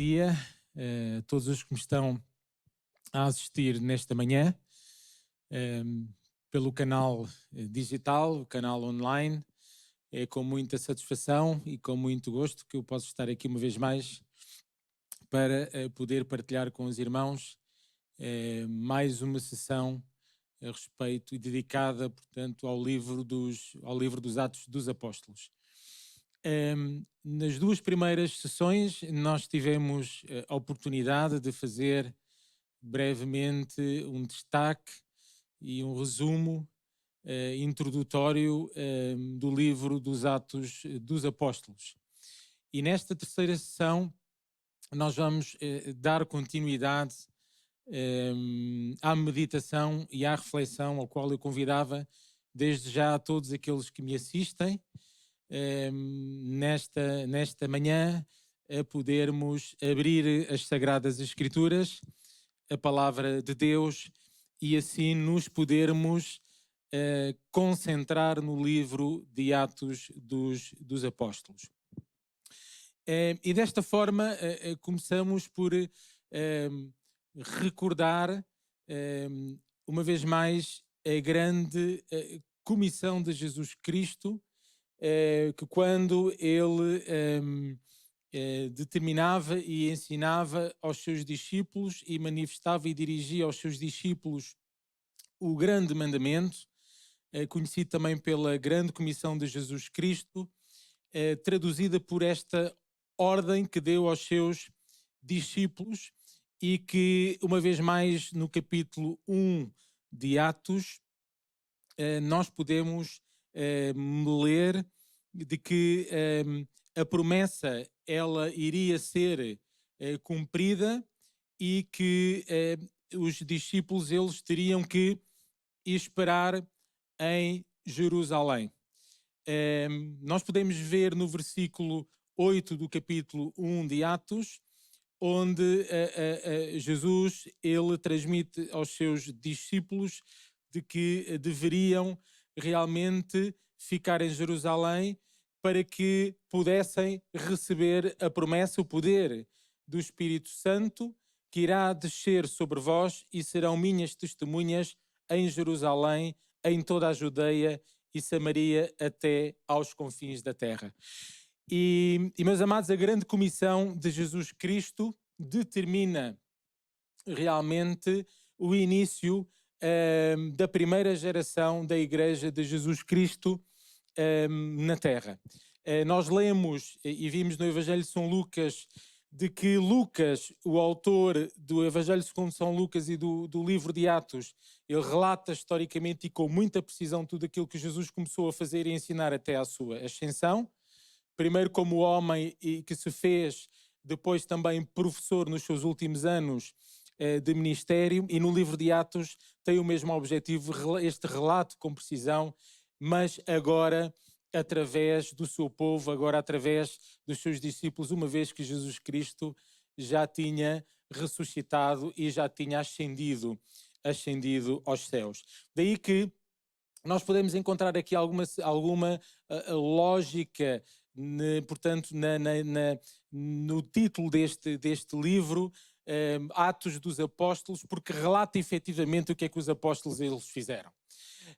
bom dia a todos os que me estão a assistir nesta manhã, pelo canal digital, o canal online. É com muita satisfação e com muito gosto que eu posso estar aqui uma vez mais para poder partilhar com os irmãos mais uma sessão a respeito e dedicada, portanto, ao livro dos Atos dos Apóstolos. Nas duas primeiras sessões nós tivemos a oportunidade de fazer brevemente um destaque e um resumo introdutório do livro dos Atos dos Apóstolos. E nesta terceira sessão nós vamos dar continuidade à meditação e à reflexão ao qual eu convidava desde já a todos aqueles que me assistem nesta manhã a podermos abrir as Sagradas Escrituras, a Palavra de Deus, e assim nos podermos concentrar no livro de Atos dos Apóstolos. E desta forma começamos por recordar uma vez mais a grande comissão de Jesus Cristo, que quando ele determinava e ensinava aos seus discípulos e manifestava e dirigia aos seus discípulos o grande mandamento, conhecido também pela grande comissão de Jesus Cristo, traduzida por esta ordem que deu aos seus discípulos e que, uma vez mais, no capítulo 1 de Atos, nós podemos ler de que a promessa ela iria ser cumprida e que os discípulos eles teriam que esperar em Jerusalém. Nós podemos ver no versículo 8 do capítulo 1 de Atos, onde Jesus ele transmite aos seus discípulos de que deveriam realmente ficar em Jerusalém para que pudessem receber a promessa, o poder do Espírito Santo, que irá descer sobre vós e serão minhas testemunhas em Jerusalém, em toda a Judeia e Samaria até aos confins da terra. E meus amados, a grande comissão de Jesus Cristo determina realmente o início da primeira geração da Igreja de Jesus Cristo na Terra. Nós lemos e vimos no Evangelho de São Lucas de que Lucas, o autor do Evangelho segundo São Lucas e do livro de Atos, ele relata historicamente e com muita precisão tudo aquilo que Jesus começou a fazer e ensinar até à sua ascensão. Primeiro como homem que se fez, depois também professor nos seus últimos anos de ministério, e no livro de Atos tem o mesmo objetivo, este relato com precisão, mas agora através do seu povo, agora através dos seus discípulos, uma vez que Jesus Cristo já tinha ressuscitado e já tinha ascendido aos céus. Daí que nós podemos encontrar aqui alguma lógica, portanto, no título deste livro, Atos dos Apóstolos, porque relata efetivamente o que é que os apóstolos eles fizeram.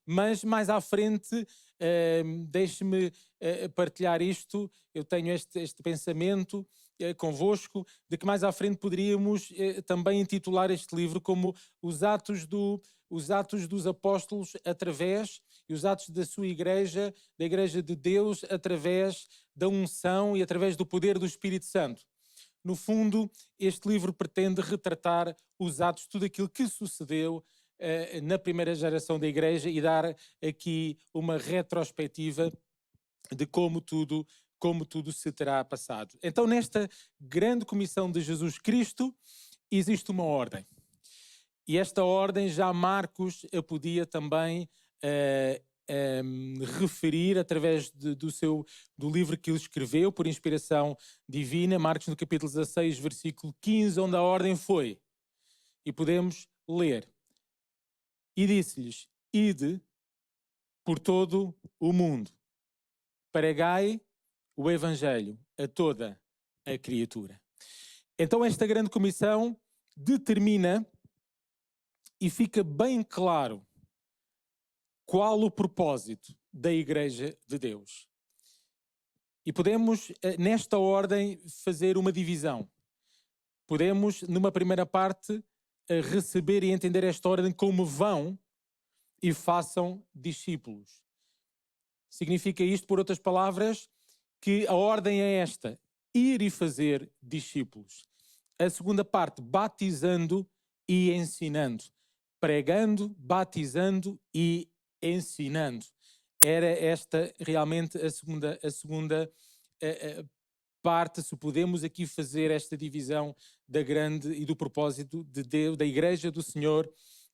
Mas mais à frente, deixe-me partilhar isto, eu tenho este pensamento convosco, de que mais à frente poderíamos também intitular este livro como os Atos dos Apóstolos através, e os Atos da sua Igreja, da Igreja de Deus, através da unção e através do poder do Espírito Santo. No fundo, este livro pretende retratar os atos, tudo aquilo que sucedeu na primeira geração da Igreja e dar aqui uma retrospectiva de como tudo se terá passado. Então, nesta grande comissão de Jesus Cristo, existe uma ordem. E esta ordem já Marcos a podia também referir através do livro que ele escreveu, por inspiração divina, Marcos no capítulo 16, versículo 15, onde a ordem foi, e podemos ler: e disse-lhes, ide por todo o mundo, pregai o Evangelho a toda a criatura. Então esta grande comissão determina e fica bem claro qual o propósito da Igreja de Deus. E podemos, nesta ordem, fazer uma divisão. Podemos, numa primeira parte, receber e entender esta ordem como vão e façam discípulos. Significa isto, por outras palavras, que a ordem é esta: ir e fazer discípulos. A segunda parte, batizando e ensinando. Pregando, batizando e ensinando. Era esta realmente a segunda parte, se podemos aqui fazer esta divisão da grande e do propósito de Deus, da Igreja do Senhor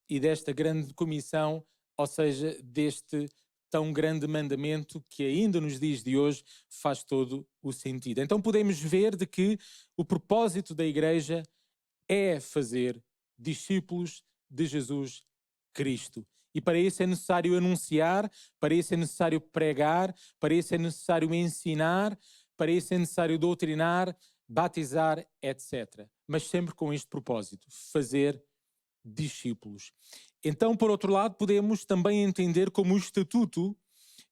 e desta grande comissão, ou seja, deste tão grande mandamento que ainda nos dias de hoje faz todo o sentido. Então podemos ver de que o propósito da Igreja é fazer discípulos de Jesus Cristo. E para isso é necessário anunciar, para isso é necessário pregar, para isso é necessário ensinar, para isso é necessário doutrinar, batizar, etc. Mas sempre com este propósito, fazer discípulos. Então, por outro lado, podemos também entender como o estatuto,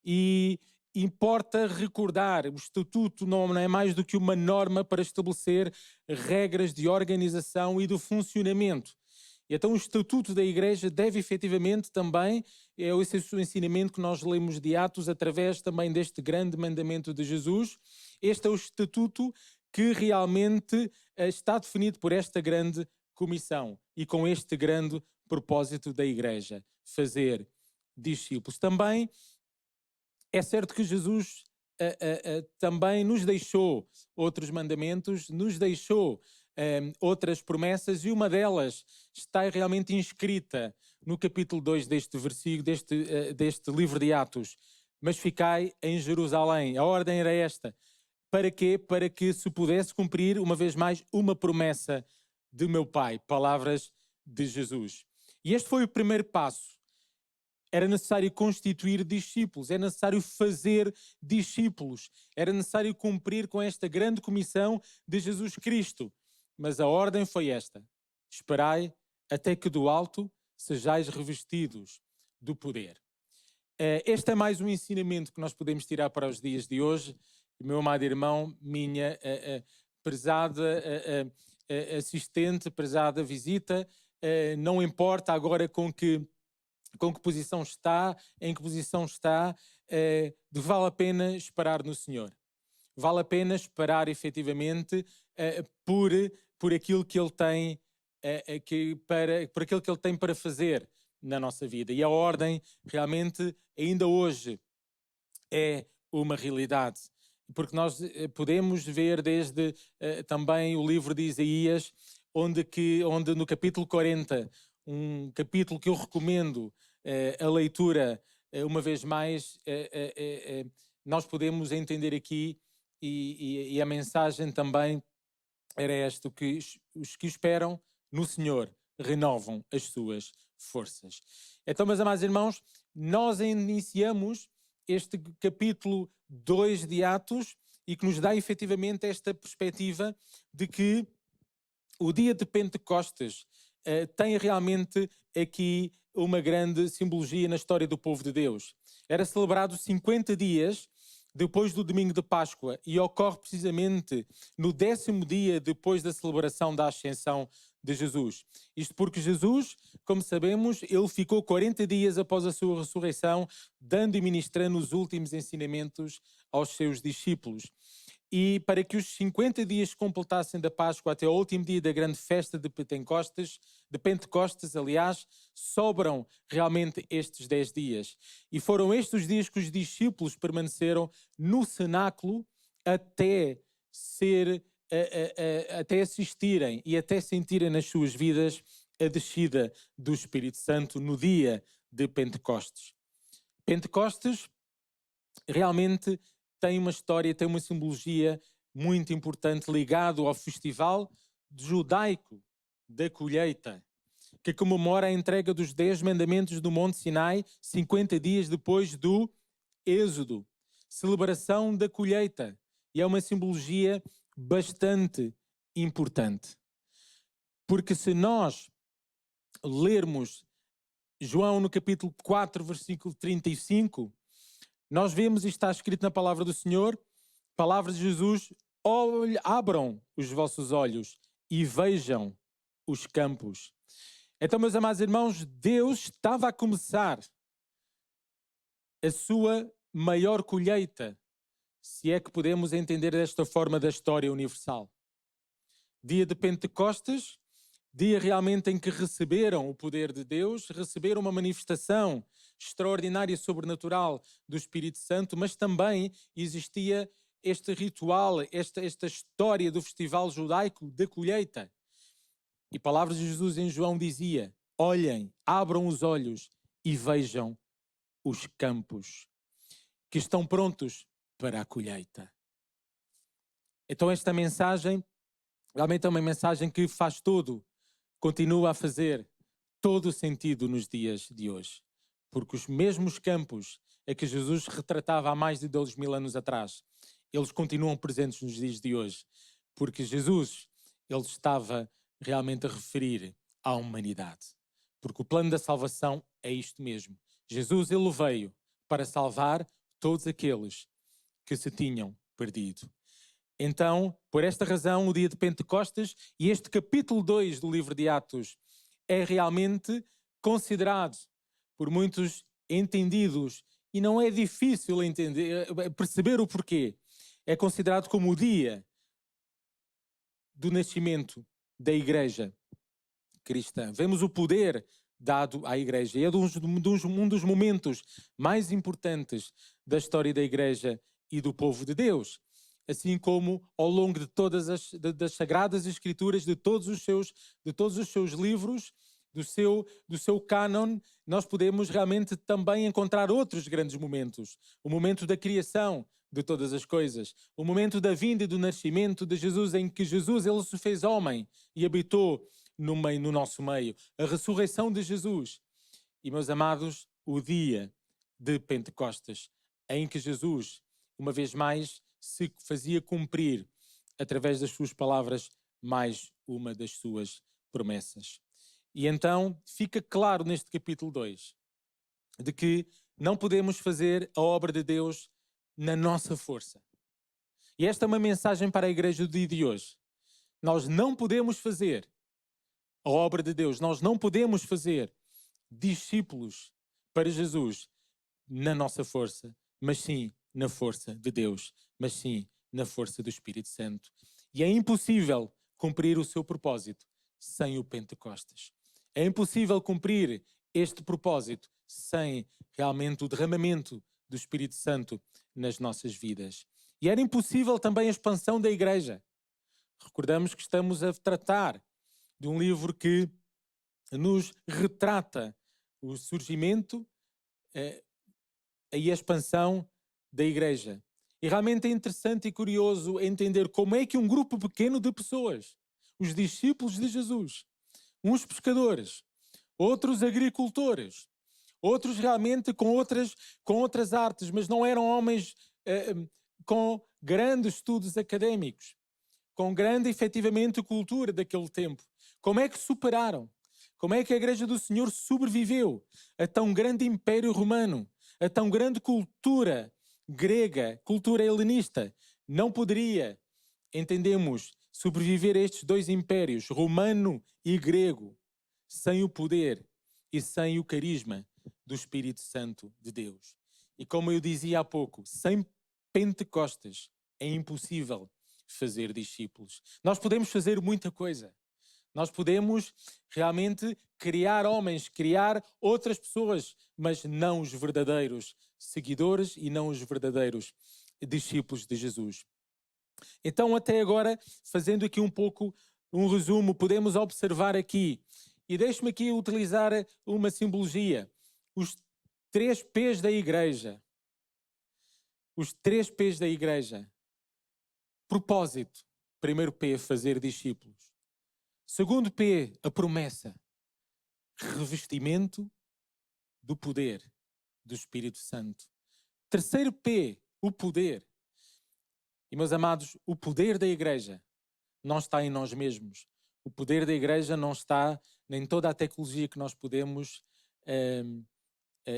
e importa recordar, o estatuto não é mais do que uma norma para estabelecer regras de organização e de funcionamento. E então o estatuto da Igreja deve efetivamente também, esse é o ensinamento que nós lemos de Atos através também deste grande mandamento de Jesus. Este é o estatuto que realmente está definido por esta grande comissão e com este grande propósito da Igreja, fazer discípulos. Também é certo que Jesus também nos deixou outros mandamentos, nos deixou outras promessas, e uma delas está realmente inscrita no capítulo 2 deste versículo, deste livro de Atos. Mas ficai em Jerusalém. A ordem era esta. Para quê? Para que se pudesse cumprir, uma vez mais, uma promessa de meu Pai. Palavras de Jesus. E este foi o primeiro passo. Era necessário constituir discípulos, era necessário fazer discípulos, era necessário cumprir com esta grande comissão de Jesus Cristo. Mas a ordem foi esta: esperai até que do alto sejais revestidos do poder. Este é mais um ensinamento que nós podemos tirar para os dias de hoje. Meu amado irmão, minha prezada assistente, prezada visita, não importa agora com que posição está, em que posição está, vale a pena esperar no Senhor. Vale a pena esperar efetivamente por aquilo que Ele tem, por aquilo que Ele tem para fazer na nossa vida. E a ordem realmente ainda hoje é uma realidade. Porque nós podemos ver desde também o livro de Isaías, onde no capítulo 40, um capítulo que eu recomendo a leitura uma vez mais, nós podemos entender aqui, e a mensagem também era esta: que os que esperam no Senhor renovam as suas forças. Então, meus amados irmãos, nós iniciamos este capítulo 2 de Atos, e que nos dá efetivamente esta perspectiva de que o dia de Pentecostes tem realmente aqui uma grande simbologia na história do povo de Deus. Era celebrado 50 dias depois do domingo de Páscoa, e ocorre precisamente no 10º dia depois da celebração da Ascensão de Jesus. Isto porque Jesus, como sabemos, ele ficou 40 dias após a sua ressurreição, dando e ministrando os últimos ensinamentos aos seus discípulos. E para que os 50 dias completassem da Páscoa até ao último dia da grande festa de Pentecostes, aliás, sobram realmente estes 10 dias. E foram estes os dias que os discípulos permaneceram no cenáculo até assistirem e até sentirem nas suas vidas a descida do Espírito Santo no dia de Pentecostes. Pentecostes realmente tem uma história, tem uma simbologia muito importante ligado ao festival judaico da colheita, que comemora a entrega dos 10 mandamentos do Monte Sinai 50 dias depois do Êxodo. Celebração da colheita. E é uma simbologia bastante importante. Porque se nós lermos João no capítulo 4, versículo 35, nós vemos, e está escrito na palavra do Senhor, palavra de Jesus: abram os vossos olhos e vejam os campos. Então, meus amados irmãos, Deus estava a começar a sua maior colheita, se é que podemos entender desta forma da história universal. Dia de Pentecostes, dia realmente em que receberam o poder de Deus, receberam uma manifestação extraordinária e sobrenatural do Espírito Santo, mas também existia este ritual, esta história do festival judaico da colheita. E palavras de Jesus em João dizia: olhem, abram os olhos e vejam os campos que estão prontos para a colheita. Então esta mensagem realmente é uma mensagem que faz continua a fazer todo o sentido nos dias de hoje. Porque os mesmos campos a que Jesus retratava há mais de 2000 anos atrás, eles continuam presentes nos dias de hoje. Porque Jesus, ele estava realmente a referir à humanidade. Porque o plano da salvação é isto mesmo. Jesus, ele veio para salvar todos aqueles que se tinham perdido. Então, por esta razão, o dia de Pentecostes e este capítulo 2 do livro de Atos é realmente considerado por muitos entendidos, e não é difícil perceber o porquê. É considerado como o dia do nascimento da Igreja cristã. Vemos o poder dado à Igreja. E é um dos momentos mais importantes da história da Igreja e do povo de Deus. Assim como ao longo de todas das Sagradas Escrituras, de todos os seus livros, do seu cânon, nós podemos realmente também encontrar outros grandes momentos. O momento da criação de todas as coisas, o momento da vinda e do nascimento de Jesus, em que Jesus ele se fez homem e habitou no nosso meio. A ressurreição de Jesus. E, meus amados, o dia de Pentecostes, em que Jesus, uma vez mais, se fazia cumprir, através das suas palavras, mais uma das suas promessas. E então fica claro neste capítulo 2 de que não podemos fazer a obra de Deus na nossa força. E esta é uma mensagem para a igreja do dia de hoje. Nós não podemos fazer a obra de Deus, nós não podemos fazer discípulos para Jesus na nossa força, mas sim na força de Deus, mas sim na força do Espírito Santo. E é impossível cumprir o seu propósito sem o Pentecostes. É impossível cumprir este propósito sem realmente o derramamento do Espírito Santo nas nossas vidas. E era impossível também a expansão da igreja. Recordamos que estamos a tratar de um livro que nos retrata o surgimento e a expansão da igreja. E realmente é interessante e curioso entender como é que um grupo pequeno de pessoas, os discípulos de Jesus, uns pescadores, outros agricultores, outros realmente com outras artes, mas não eram homens com grandes estudos académicos, com grande, efetivamente, cultura daquele tempo. Como é que superaram? Como é que a Igreja do Senhor sobreviveu a tão grande império romano, a tão grande cultura grega, cultura helenista? Não poderia, entendemos, sobreviver a estes dois impérios, romano e grego, sem o poder e sem o carisma do Espírito Santo de Deus. E como eu dizia há pouco, sem Pentecostes é impossível fazer discípulos. Nós podemos fazer muita coisa. Nós podemos realmente criar homens, criar outras pessoas, mas não os verdadeiros seguidores e não os verdadeiros discípulos de Jesus. Então, até agora, fazendo aqui um pouco um resumo, podemos observar aqui, e deixe-me aqui utilizar uma simbologia, os 3 P's da igreja. Os 3 P's da igreja. Propósito. Primeiro P, fazer discípulos. Segundo P, a promessa. Revestimento do poder do Espírito Santo. Terceiro P, o poder. E, meus amados, o poder da igreja não está em nós mesmos. O poder da igreja não está em toda a tecnologia que nós podemos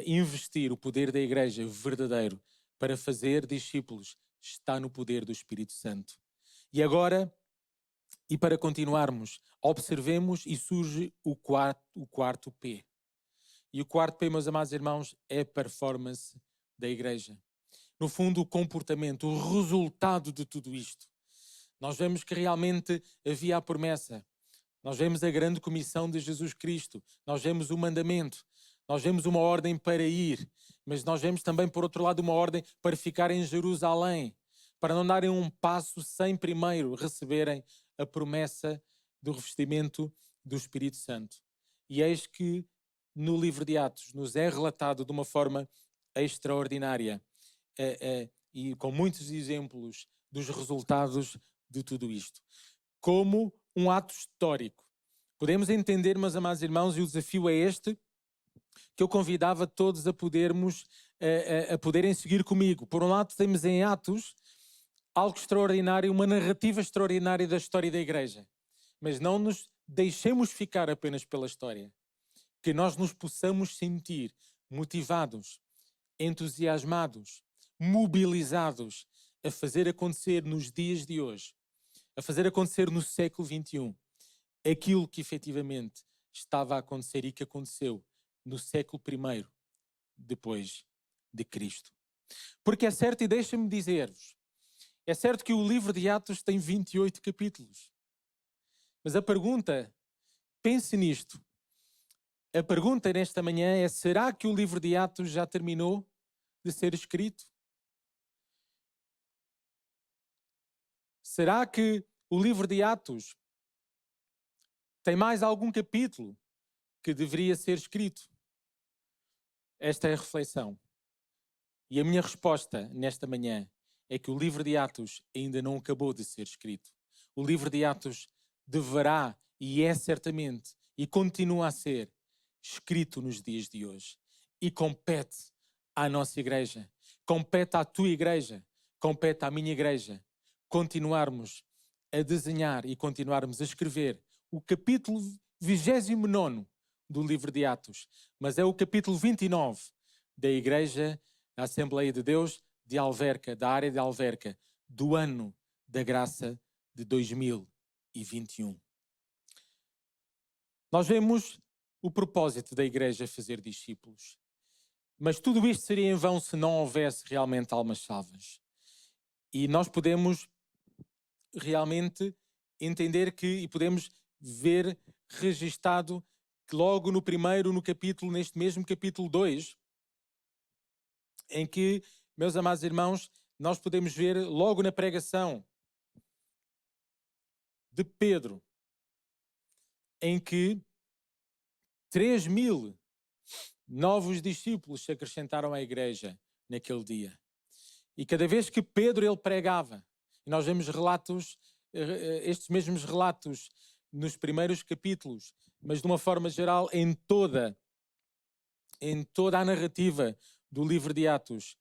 investir. O poder da igreja verdadeiro para fazer discípulos está no poder do Espírito Santo. E agora, e para continuarmos, observemos e surge o quarto P. E o quarto P, meus amados irmãos, é a performance da igreja. No fundo, o comportamento, o resultado de tudo isto. Nós vemos que realmente havia a promessa. Nós vemos a grande comissão de Jesus Cristo. Nós vemos o mandamento. Nós vemos uma ordem para ir. Mas nós vemos também, por outro lado, uma ordem para ficar em Jerusalém. Para não darem um passo sem primeiro receberem a promessa do revestimento do Espírito Santo. E eis que no livro de Atos nos é relatado de uma forma extraordinária e com muitos exemplos dos resultados de tudo isto. Como um ato histórico. Podemos entender, meus amados irmãos, e o desafio é este, que eu convidava todos a poderem seguir comigo. Por um lado, temos em Atos algo extraordinário, uma narrativa extraordinária da história da igreja. Mas não nos deixemos ficar apenas pela história. Que nós nos possamos sentir motivados, entusiasmados, mobilizados a fazer acontecer nos dias de hoje, a fazer acontecer no século XXI, aquilo que efetivamente estava a acontecer e que aconteceu no século I depois de Cristo. Porque é certo, e deixem-me dizer-vos, é certo que o livro de Atos tem 28 capítulos. Mas a pergunta, pense nisto, a pergunta nesta manhã é: será que o livro de Atos já terminou de ser escrito? Será que o livro de Atos tem mais algum capítulo que deveria ser escrito? Esta é a reflexão. E a minha resposta nesta manhã é que o livro de Atos ainda não acabou de ser escrito. O livro de Atos deverá, e é certamente, e continua a ser, escrito nos dias de hoje. E compete à nossa igreja, compete à tua igreja, compete à minha igreja, continuarmos a desenhar e continuarmos a escrever o capítulo 29 do livro de Atos, mas é o capítulo 29 da Igreja, da Assembleia de Deus de Alverca, da área de Alverca, do ano da graça de 2021. Nós vemos o propósito da Igreja fazer discípulos, mas tudo isto seria em vão se não houvesse realmente almas salvas. E nós podemos realmente entender que, e podemos ver registado que logo no capítulo, neste mesmo capítulo 2, em que, meus amados irmãos, nós podemos ver logo na pregação de Pedro, em que 3.000 novos discípulos se acrescentaram à igreja naquele dia. E cada vez que Pedro ele pregava, e nós vemos relatos, estes mesmos relatos nos primeiros capítulos, mas de uma forma geral em toda a narrativa do livro de Atos,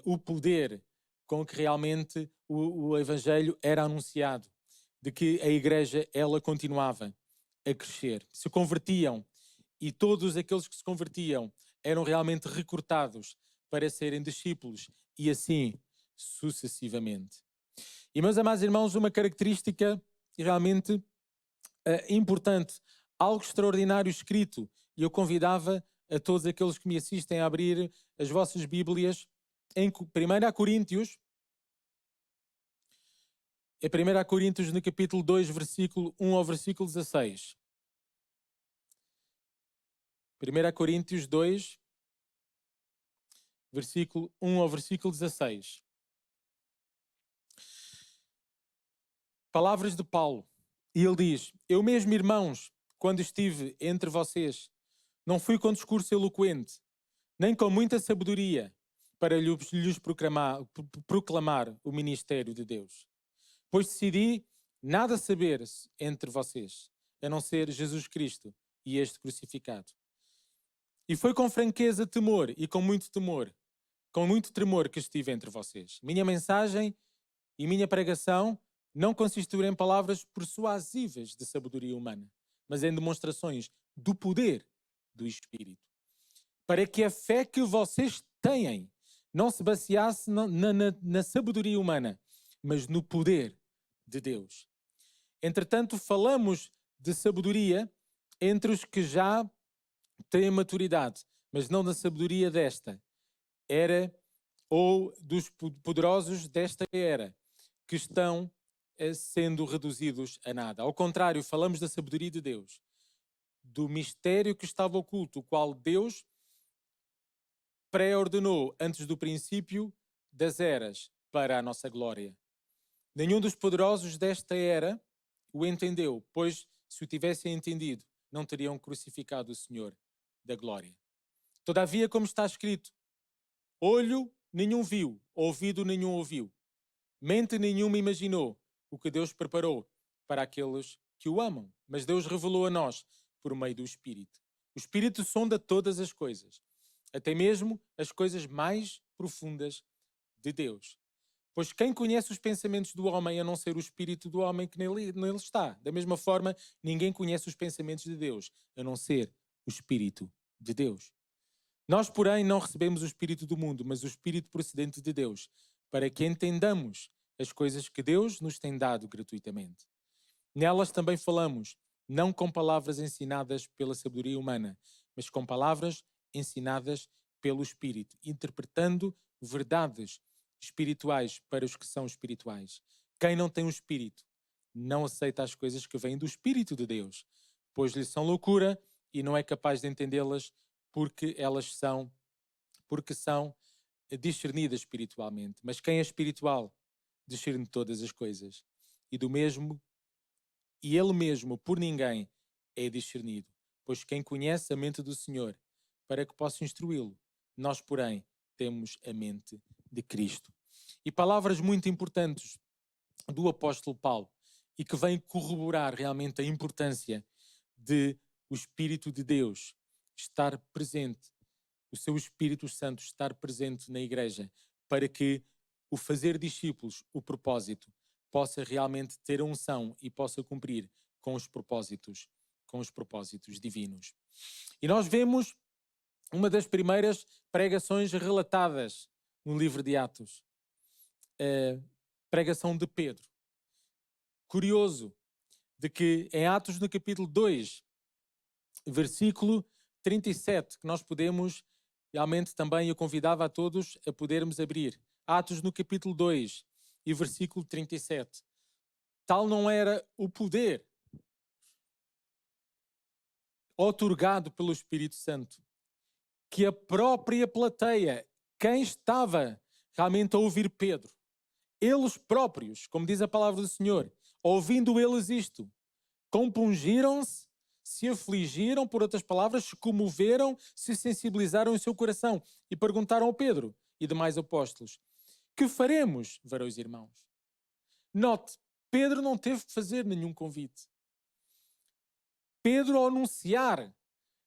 o poder com que realmente o Evangelho era anunciado, de que a igreja ela continuava a crescer, se convertiam, e todos aqueles que se convertiam eram realmente recrutados para serem discípulos, e assim sucessivamente. E, meus amados irmãos, uma característica realmente importante, algo extraordinário escrito, e eu convidava a todos aqueles que me assistem a abrir as vossas Bíblias em 1 Coríntios, no capítulo 2, versículo 1 ao versículo 16. 1 Coríntios 2, versículo 1 ao versículo 16. Palavras de Paulo. E ele diz: eu mesmo, irmãos, quando estive entre vocês, não fui com discurso eloquente, nem com muita sabedoria, para lhes proclamar o ministério de Deus. Pois decidi nada saber entre vocês, a não ser Jesus Cristo e este crucificado. E foi com franqueza, temor e com muito tremor que estive entre vocês. Minha mensagem e minha pregação não consistirá em palavras persuasivas de sabedoria humana, mas em demonstrações do poder do Espírito, para que a fé que vocês têm não se baseasse na sabedoria humana, mas no poder de Deus. Entretanto, falamos de sabedoria entre os que já têm maturidade, mas não da sabedoria desta era ou dos poderosos desta era, que estão sendo reduzidos a nada. Ao contrário, falamos da sabedoria de Deus, do mistério que estava oculto, o qual Deus pré-ordenou antes do princípio das eras para a nossa glória. Nenhum dos poderosos desta era o entendeu, pois se o tivessem entendido, não teriam crucificado o Senhor da glória. Todavia, como está escrito, olho nenhum viu, ouvido nenhum ouviu, mente nenhuma imaginou o que Deus preparou para aqueles que o amam. Mas Deus revelou a nós por meio do Espírito. O Espírito sonda todas as coisas, até mesmo as coisas mais profundas de Deus. Pois quem conhece os pensamentos do homem a não ser o Espírito do homem que nele está? Da mesma forma, ninguém conhece os pensamentos de Deus a não ser o Espírito de Deus. Nós, porém, não recebemos o Espírito do mundo, mas o Espírito procedente de Deus, para que entendamos as coisas que Deus nos tem dado gratuitamente. Nelas também falamos, não com palavras ensinadas pela sabedoria humana, mas com palavras ensinadas pelo Espírito, interpretando verdades espirituais para os que são espirituais. Quem não tem o Espírito não aceita as coisas que vêm do Espírito de Deus, pois lhe são loucura e não é capaz de entendê-las porque são discernidas espiritualmente. Mas quem é espiritual discerne todas as coisas, e ele mesmo por ninguém é discernido, pois quem conhece a mente do Senhor para que possa instruí-lo, nós, porém, temos a mente de Cristo. E palavras muito importantes do apóstolo Paulo e que vêm corroborar realmente a importância de o Espírito de Deus estar presente, o seu Espírito Santo estar presente na igreja, para que o fazer discípulos, o propósito, possa realmente ter a unção e possa cumprir com os propósitos divinos. E nós vemos uma das primeiras pregações relatadas no livro de Atos, a pregação de Pedro. Curioso de que em Atos, no capítulo 2, versículo 37, que nós podemos, realmente também eu convidava a todos a podermos abrir. Atos no capítulo 2 e versículo 37. Tal não era o poder outorgado pelo Espírito Santo, que a própria plateia, quem estava realmente a ouvir Pedro, eles próprios, como diz a palavra do Senhor, ouvindo eles isto, compungiram-se, se afligiram, por outras palavras, se comoveram, se sensibilizaram em seu coração e perguntaram ao Pedro e demais apóstolos: que faremos, varões e irmãos? Note, Pedro não teve que fazer nenhum convite. Pedro, ao anunciar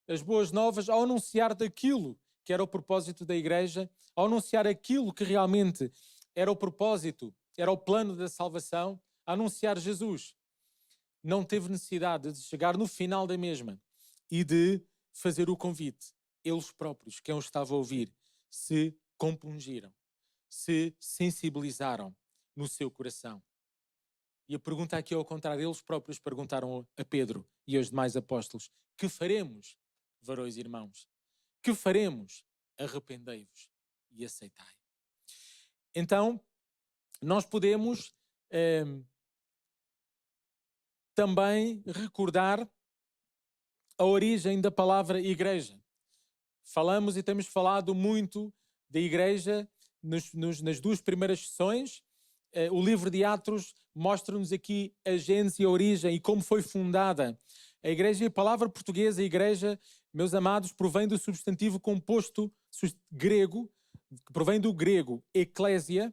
as boas novas, ao anunciar daquilo que era o propósito da igreja, ao anunciar aquilo que realmente era o propósito, era o plano da salvação, a anunciar Jesus, não teve necessidade de chegar no final da mesma e de fazer o convite. Eles próprios, quem os estava a ouvir, se compungiram, se sensibilizaram no seu coração. E a pergunta aqui é ao contrário, eles próprios perguntaram a Pedro e aos demais apóstolos: que faremos, varões e irmãos? Que faremos? Arrependei-vos e aceitai. Então, nós podemos também recordar a origem da palavra igreja. Falamos e temos falado muito da igreja nas duas primeiras sessões. O livro de Atos mostra-nos aqui a gênese, a origem e como foi fundada a igreja. E a palavra portuguesa, igreja, meus amados, provém do substantivo composto grego, que provém do grego eclésia,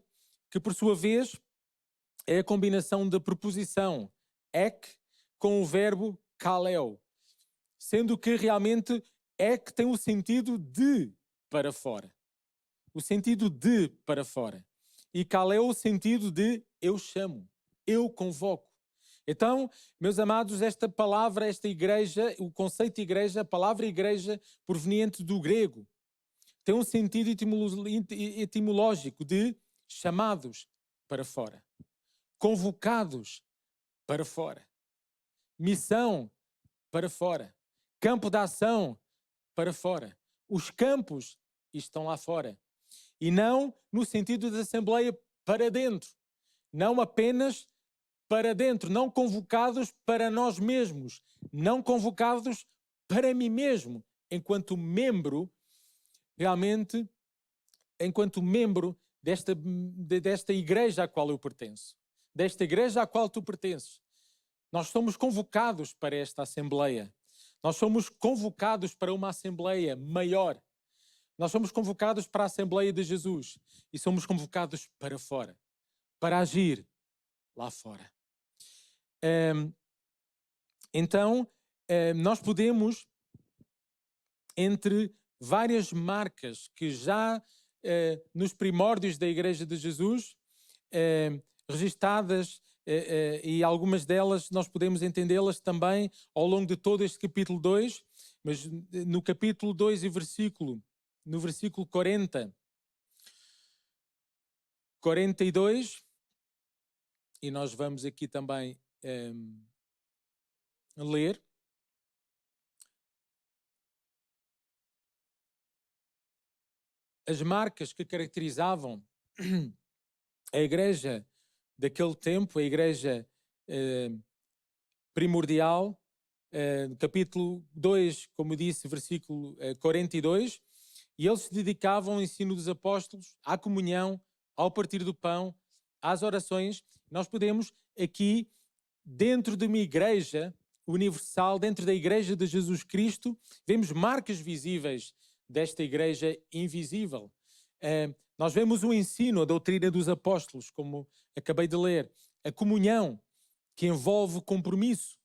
que por sua vez é a combinação da preposição ek com o verbo kaleo, sendo que realmente ek tem o sentido de para fora. O sentido de para fora. E kaleo o sentido de eu chamo, eu convoco. Então, meus amados, esta palavra, esta igreja, o conceito de igreja, a palavra igreja, proveniente do grego, tem um sentido etimológico de chamados para fora, convocados para fora, missão para fora, campo de ação para fora. Os campos estão lá fora. E não no sentido de assembleia para dentro. Não apenas para dentro, não convocados para nós mesmos, não convocados para mim mesmo, enquanto membro, realmente, enquanto membro desta igreja à qual eu pertenço, desta igreja à qual tu pertences. Nós somos convocados para esta assembleia. Nós somos convocados para uma assembleia maior. Nós somos convocados para a Assembleia de Jesus e somos convocados para fora, para agir lá fora. Então, nós podemos, entre várias marcas que já nos primórdios da Igreja de Jesus, registadas, e algumas delas nós podemos entendê-las também ao longo de todo este capítulo 2, mas no capítulo 2 e no versículo 42, e nós vamos aqui também ler. As marcas que caracterizavam a igreja daquele tempo, a igreja primordial, capítulo 2, como disse, versículo 42, e eles se dedicavam ao ensino dos apóstolos, à comunhão, ao partir do pão, às orações. Nós podemos aqui, dentro de uma igreja universal, dentro da igreja de Jesus Cristo, vemos marcas visíveis desta igreja invisível. Nós vemos o ensino, a doutrina dos apóstolos, como acabei de ler, a comunhão, que envolve compromisso,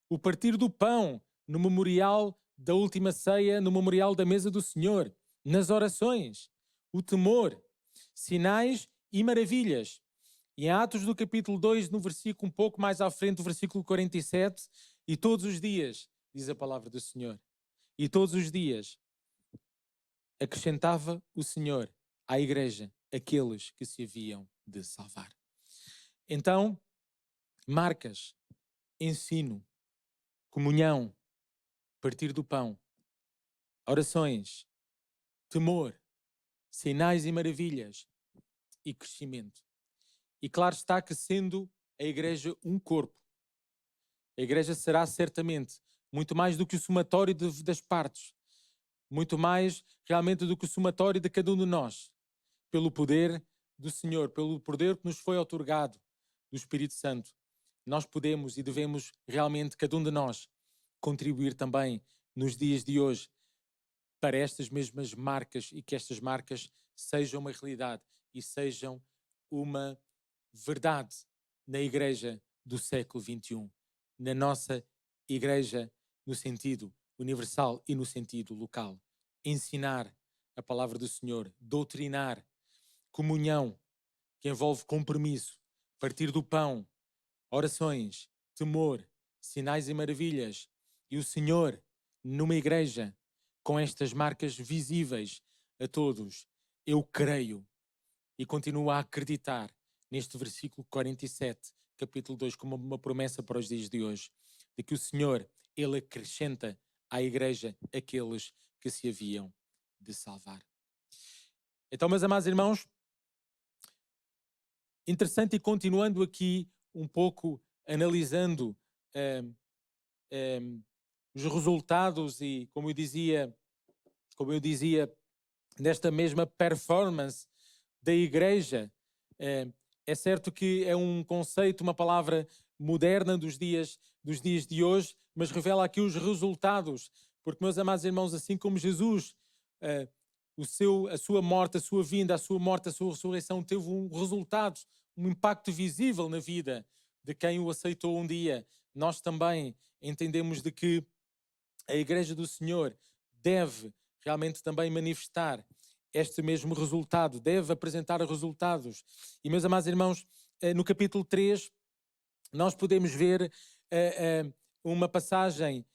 o partir do pão no memorial da última ceia, no memorial da mesa do Senhor, nas orações, o temor, sinais e maravilhas. E em Atos do capítulo 2, no versículo um pouco mais à frente, do versículo 47, e todos os dias, diz a palavra do Senhor, e todos os dias acrescentava o Senhor à igreja aqueles que se haviam de salvar. Então, marcas, ensino, comunhão, partir do pão, orações, temor, sinais e maravilhas e crescimento. E claro está que, sendo a igreja um corpo, a igreja será certamente muito mais do que o somatório das partes, muito mais realmente do que o somatório de cada um de nós, pelo poder do Senhor, pelo poder que nos foi outorgado do Espírito Santo. Nós podemos e devemos realmente, cada um de nós, contribuir também nos dias de hoje para estas mesmas marcas, e que estas marcas sejam uma realidade e sejam uma verdade na igreja do século XXI, na nossa igreja no sentido universal e no sentido local. Ensinar a palavra do Senhor, doutrinar, comunhão, que envolve compromisso, partir do pão, orações, temor, sinais e maravilhas, e o Senhor numa igreja com estas marcas visíveis a todos. Eu creio e continuo a acreditar neste versículo 47, capítulo 2, como uma promessa para os dias de hoje, de que o Senhor, Ele acrescenta à igreja aqueles que se haviam de salvar. Então, meus amados irmãos, interessante, e continuando aqui um pouco, analisando os resultados e, como eu dizia, desta mesma performance da igreja. É certo que é um conceito, uma palavra moderna dos dias de hoje, mas revela aqui os resultados, porque, meus amados irmãos, assim como Jesus, a sua morte, a sua vinda, a sua morte, a sua ressurreição teve um resultado, um impacto visível na vida de quem o aceitou um dia, nós também entendemos de que a Igreja do Senhor deve realmente também manifestar este mesmo resultado, deve apresentar resultados. E, meus amados irmãos, no capítulo 3, nós podemos ver uma passagem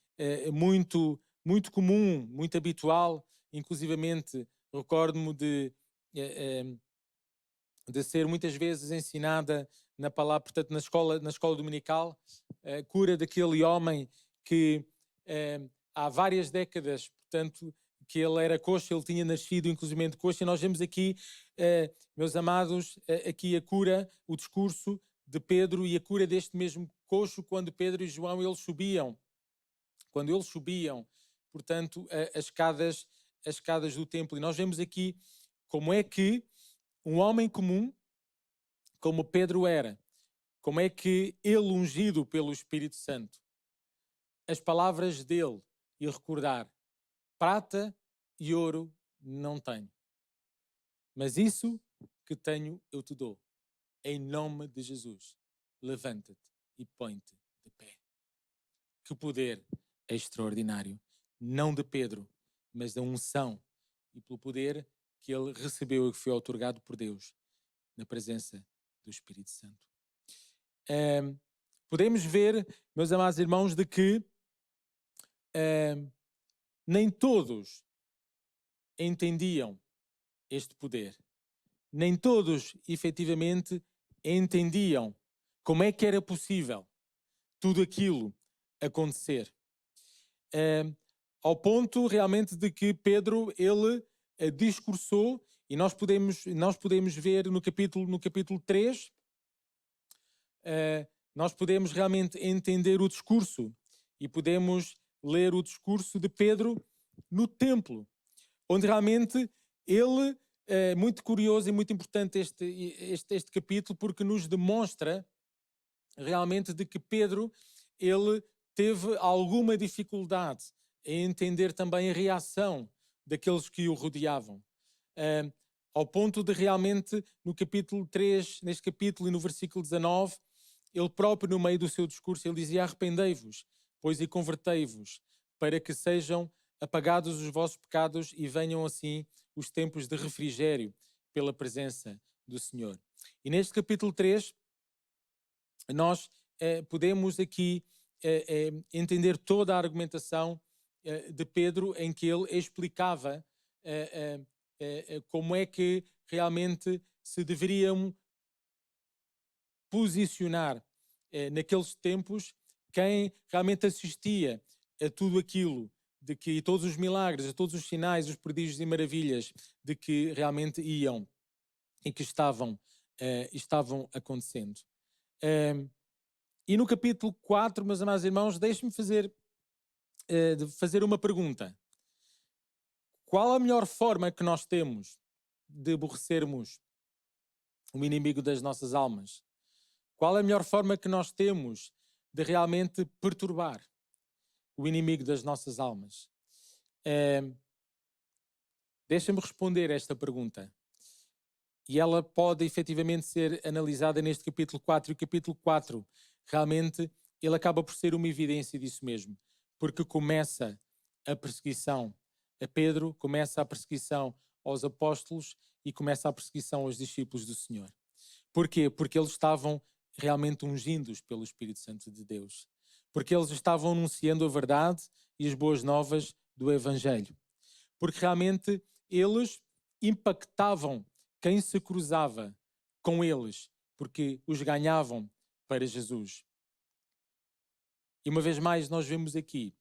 muito comum, muito habitual, inclusivamente recordo-me de ser muitas vezes ensinada na palavra, portanto, na escola dominical, a cura daquele homem que há várias décadas, portanto, que ele era coxo, ele tinha nascido inclusivamente coxo, e nós vemos aqui, meus amados, aqui a cura, o discurso de Pedro e a cura deste mesmo coxo quando Pedro e João quando eles subiam, portanto, as escadas do templo. E nós vemos aqui como é que um homem comum, como Pedro era, como é que ele, ungido pelo Espírito Santo, as palavras dele e recordar: prata e ouro não tenho, mas isso que tenho eu te dou. Em nome de Jesus, levanta-te e põe-te de pé. Que poder extraordinário, não de Pedro, mas da unção e pelo poder que ele recebeu e que foi outorgado por Deus na presença do Espírito Santo. Podemos ver, meus amados irmãos, de que nem todos entendiam este poder. Nem todos, efetivamente, entendiam como é que era possível tudo aquilo acontecer. Ao ponto, realmente, de que Pedro, ele discursou, e nós podemos ver no capítulo 3, nós podemos realmente entender o discurso e podemos ler o discurso de Pedro no templo, onde realmente ele, é muito curioso e muito importante este capítulo, porque nos demonstra realmente de que Pedro, ele teve alguma dificuldade em entender também a reação daqueles que o rodeavam. Ao ponto de realmente, no capítulo 3, neste capítulo e no versículo 19, ele próprio, no meio do seu discurso, ele dizia: arrependei-vos, pois, e convertei-vos, para que sejam apagados os vossos pecados e venham assim os tempos de refrigério pela presença do Senhor. E neste capítulo 3, nós podemos aqui entender toda a argumentação de Pedro, em que ele explicava como é que realmente se deveriam posicionar naqueles tempos quem realmente assistia a tudo aquilo, de que todos os milagres, a todos os sinais, os prodígios e maravilhas de que realmente iam e que estavam acontecendo. E no capítulo 4, meus amados irmãos, deixe-me fazer uma pergunta. Qual a melhor forma que nós temos de aborrecermos o inimigo das nossas almas? Qual a melhor forma que nós temos de realmente perturbar o inimigo das nossas almas? Deixa-me responder esta pergunta. E ela pode efetivamente ser analisada neste capítulo 4. E o capítulo 4, realmente, ele acaba por ser uma evidência disso mesmo. Porque começa a perseguição a Pedro, começa a perseguição aos apóstolos e começa a perseguição aos discípulos do Senhor. Porquê? Porque eles estavam realmente ungidos pelo Espírito Santo de Deus. Porque eles estavam anunciando a verdade e as boas novas do Evangelho. Porque realmente eles impactavam quem se cruzava com eles, porque os ganhavam para Jesus. E uma vez mais nós vemos aqui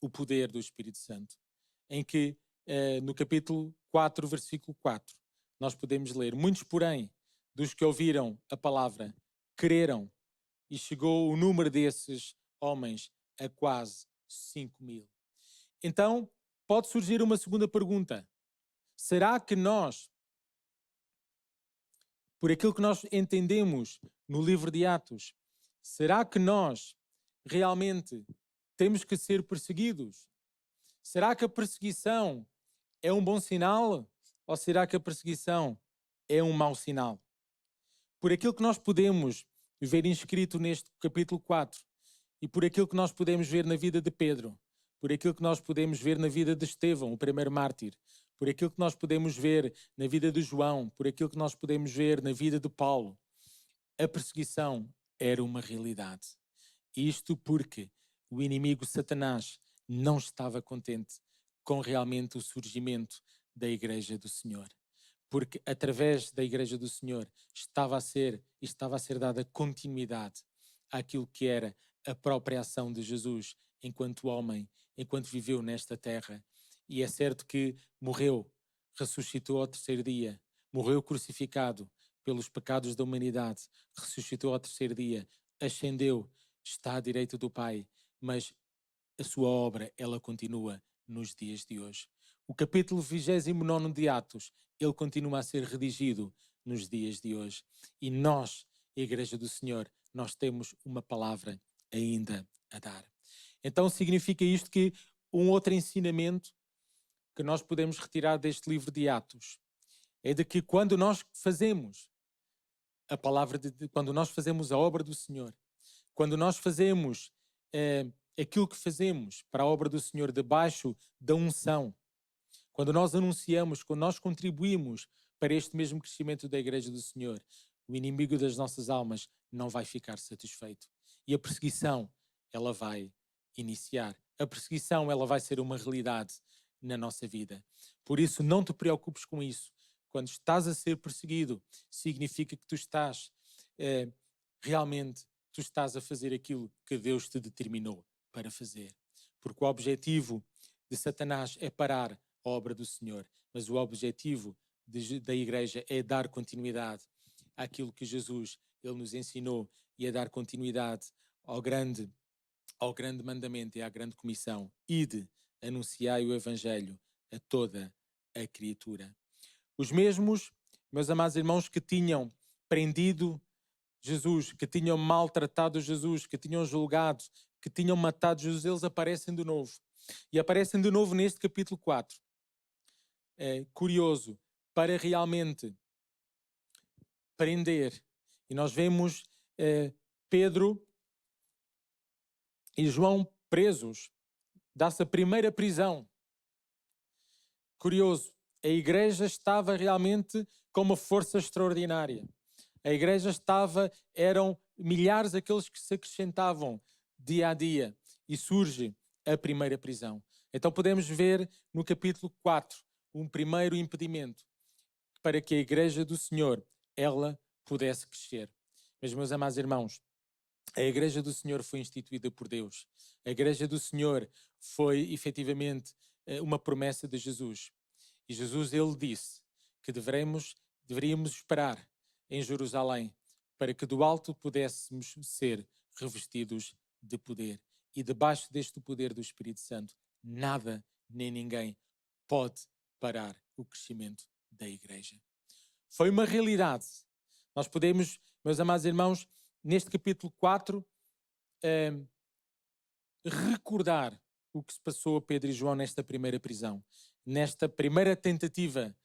o poder do Espírito Santo, em que no capítulo 4, versículo 4, nós podemos ler: muitos, porém, dos que ouviram a palavra, creram, e chegou o número desses homens a quase 5.000. Então, pode surgir uma segunda pergunta. Será que nós, por aquilo que nós entendemos no livro de Atos, será que nós realmente temos que ser perseguidos? Será que a perseguição é um bom sinal? Ou será que a perseguição é um mau sinal? Por aquilo que nós podemos ver inscrito neste capítulo 4 e por aquilo que nós podemos ver na vida de Pedro, por aquilo que nós podemos ver na vida de Estevão, o primeiro mártir, por aquilo que nós podemos ver na vida de João, por aquilo que nós podemos ver na vida de Paulo, a perseguição era uma realidade. Isto porque o inimigo Satanás não estava contente com realmente o surgimento da Igreja do Senhor. Porque através da Igreja do Senhor estava a ser dada continuidade àquilo que era a própria ação de Jesus enquanto homem, enquanto viveu nesta terra. E é certo que morreu, ressuscitou ao terceiro dia, morreu crucificado pelos pecados da humanidade, ressuscitou ao terceiro dia, ascendeu, está à direita do Pai, mas a sua obra, ela continua nos dias de hoje. O capítulo 29 de Atos, ele continua a ser redigido nos dias de hoje. E nós, a Igreja do Senhor, nós temos uma palavra ainda a dar. Então significa isto que um outro ensinamento que nós podemos retirar deste livro de Atos é de que quando nós fazemos a palavra quando nós fazemos a obra do Senhor, quando nós fazemos aquilo que fazemos para a obra do Senhor debaixo da unção, quando nós anunciamos, quando nós contribuímos para este mesmo crescimento da Igreja do Senhor, o inimigo das nossas almas não vai ficar satisfeito. E a perseguição, ela vai iniciar. A perseguição, ela vai ser uma realidade na nossa vida. Por isso, não te preocupes com isso. Quando estás a ser perseguido, significa que tu estás realmente, tu estás a fazer aquilo que Deus te determinou para fazer. Porque o objetivo de Satanás é parar a obra do Senhor, mas o objetivo da Igreja é dar continuidade àquilo que Jesus ele nos ensinou e a dar continuidade ao grande mandamento e à grande comissão: ide, anunciai o Evangelho a toda a criatura. Os mesmos, meus amados irmãos, que tinham prendido Jesus, que tinham maltratado Jesus, que tinham julgado, que tinham matado Jesus, eles aparecem de novo. E aparecem de novo neste capítulo 4. É curioso, para realmente prender. E nós vemos Pedro e João presos. Dá-se a primeira prisão. Curioso, a igreja estava realmente com uma força extraordinária. A igreja eram milhares aqueles que se acrescentavam dia a dia. E surge a primeira prisão. Então podemos ver no capítulo 4 um primeiro impedimento para que a Igreja do Senhor, ela pudesse crescer. Mas, meus amados irmãos, a Igreja do Senhor foi instituída por Deus. A Igreja do Senhor foi, efetivamente, uma promessa de Jesus. E Jesus, ele disse que deveríamos esperar em Jerusalém para que do alto pudéssemos ser revestidos de poder. E debaixo deste poder do Espírito Santo, nada nem ninguém pode parar o crescimento da Igreja. Foi uma realidade. Nós podemos, meus amados irmãos, neste capítulo 4, recordar o que se passou a Pedro e João nesta primeira prisão, nesta primeira tentativa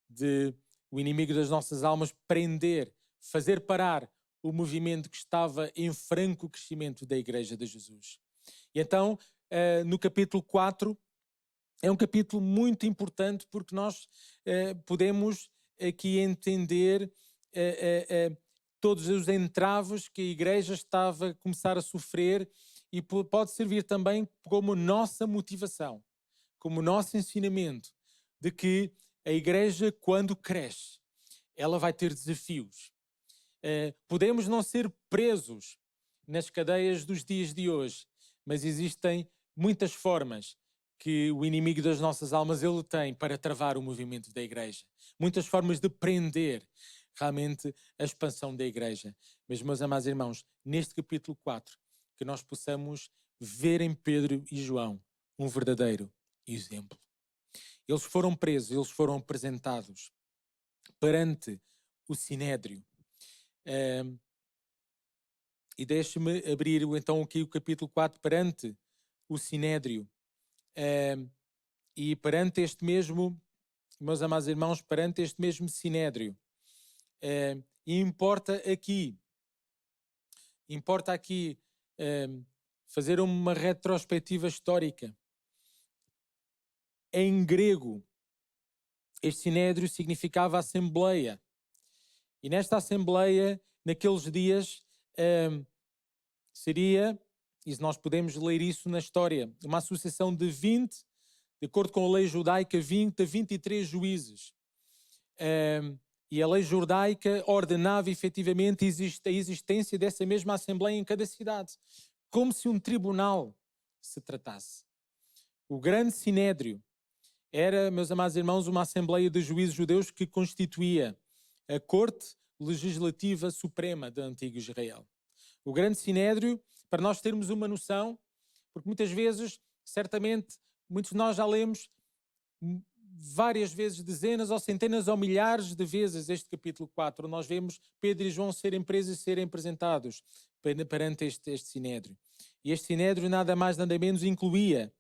de o inimigo das nossas almas prender, fazer parar o movimento que estava em franco crescimento da Igreja de Jesus. E então, no capítulo 4, é um capítulo muito importante porque nós podemos aqui entender todos os entraves que a Igreja estava a começar a sofrer e pode servir também como nossa motivação, como nosso ensinamento de que a Igreja, quando cresce, ela vai ter desafios. Podemos não ser presos nas cadeias dos dias de hoje, mas existem muitas formas que o inimigo das nossas almas ele tem para travar o movimento da Igreja. Muitas formas de prender realmente a expansão da Igreja. Mas, meus amados irmãos, neste capítulo 4, que nós possamos ver em Pedro e João um verdadeiro exemplo. Eles foram presos, eles foram apresentados perante o Sinédrio. E deixe-me abrir então aqui o capítulo 4 perante o Sinédrio. E perante este mesmo, meus amados irmãos, perante este mesmo Sinédrio, importa aqui fazer uma retrospectiva histórica. Em grego, este Sinédrio significava assembleia. E nesta assembleia, naqueles dias, seria, e nós podemos ler isso na história, uma associação de 20, de acordo com a lei judaica, 20 a 23 juízes. E a lei judaica ordenava efetivamente a existência dessa mesma assembleia em cada cidade, como se um tribunal se tratasse. O grande sinédrio era, meus amados irmãos, uma assembleia de juízes judeus que constituía a corte legislativa suprema do antigo Israel. O grande sinédrio, para nós termos uma noção, porque muitas vezes, certamente, muitos de nós já lemos várias vezes, dezenas ou centenas ou milhares de vezes este capítulo 4, nós vemos Pedro e João serem presos e serem apresentados perante este sinédrio. E este sinédrio nada mais nada menos incluía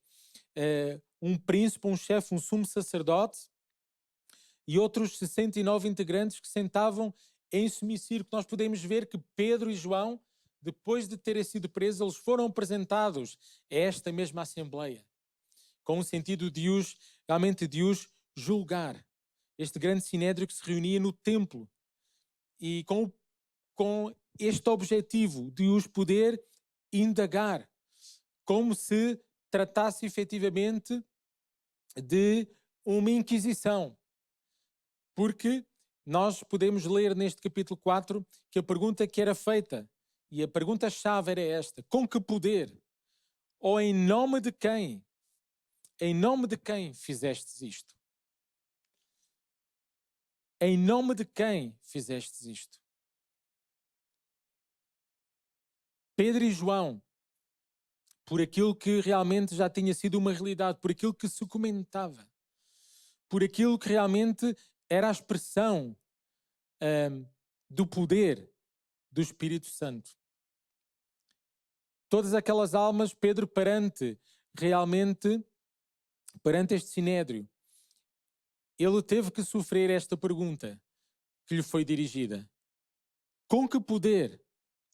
um príncipe, um chefe, um sumo sacerdote e outros 69 integrantes que sentavam em semicírculo. Nós podemos ver que Pedro e João, depois de terem sido presos, eles foram apresentados a esta mesma assembleia, com o sentido de realmente de os julgar. Este grande sinédrio que se reunia no templo e com este objetivo de os poder indagar, como se tratasse efetivamente de uma inquisição. Porque nós podemos ler neste capítulo 4 que a pergunta que era feita, e a pergunta-chave era esta: com que poder? Ou em nome de quem? Em nome de quem fizestes isto? Em nome de quem fizestes isto? Pedro e João, por aquilo que realmente já tinha sido uma realidade, por aquilo que se comentava, por aquilo que realmente era a expressão do poder do Espírito Santo. Todas aquelas almas, Pedro, perante este sinédrio, ele teve que sofrer esta pergunta que lhe foi dirigida: com que poder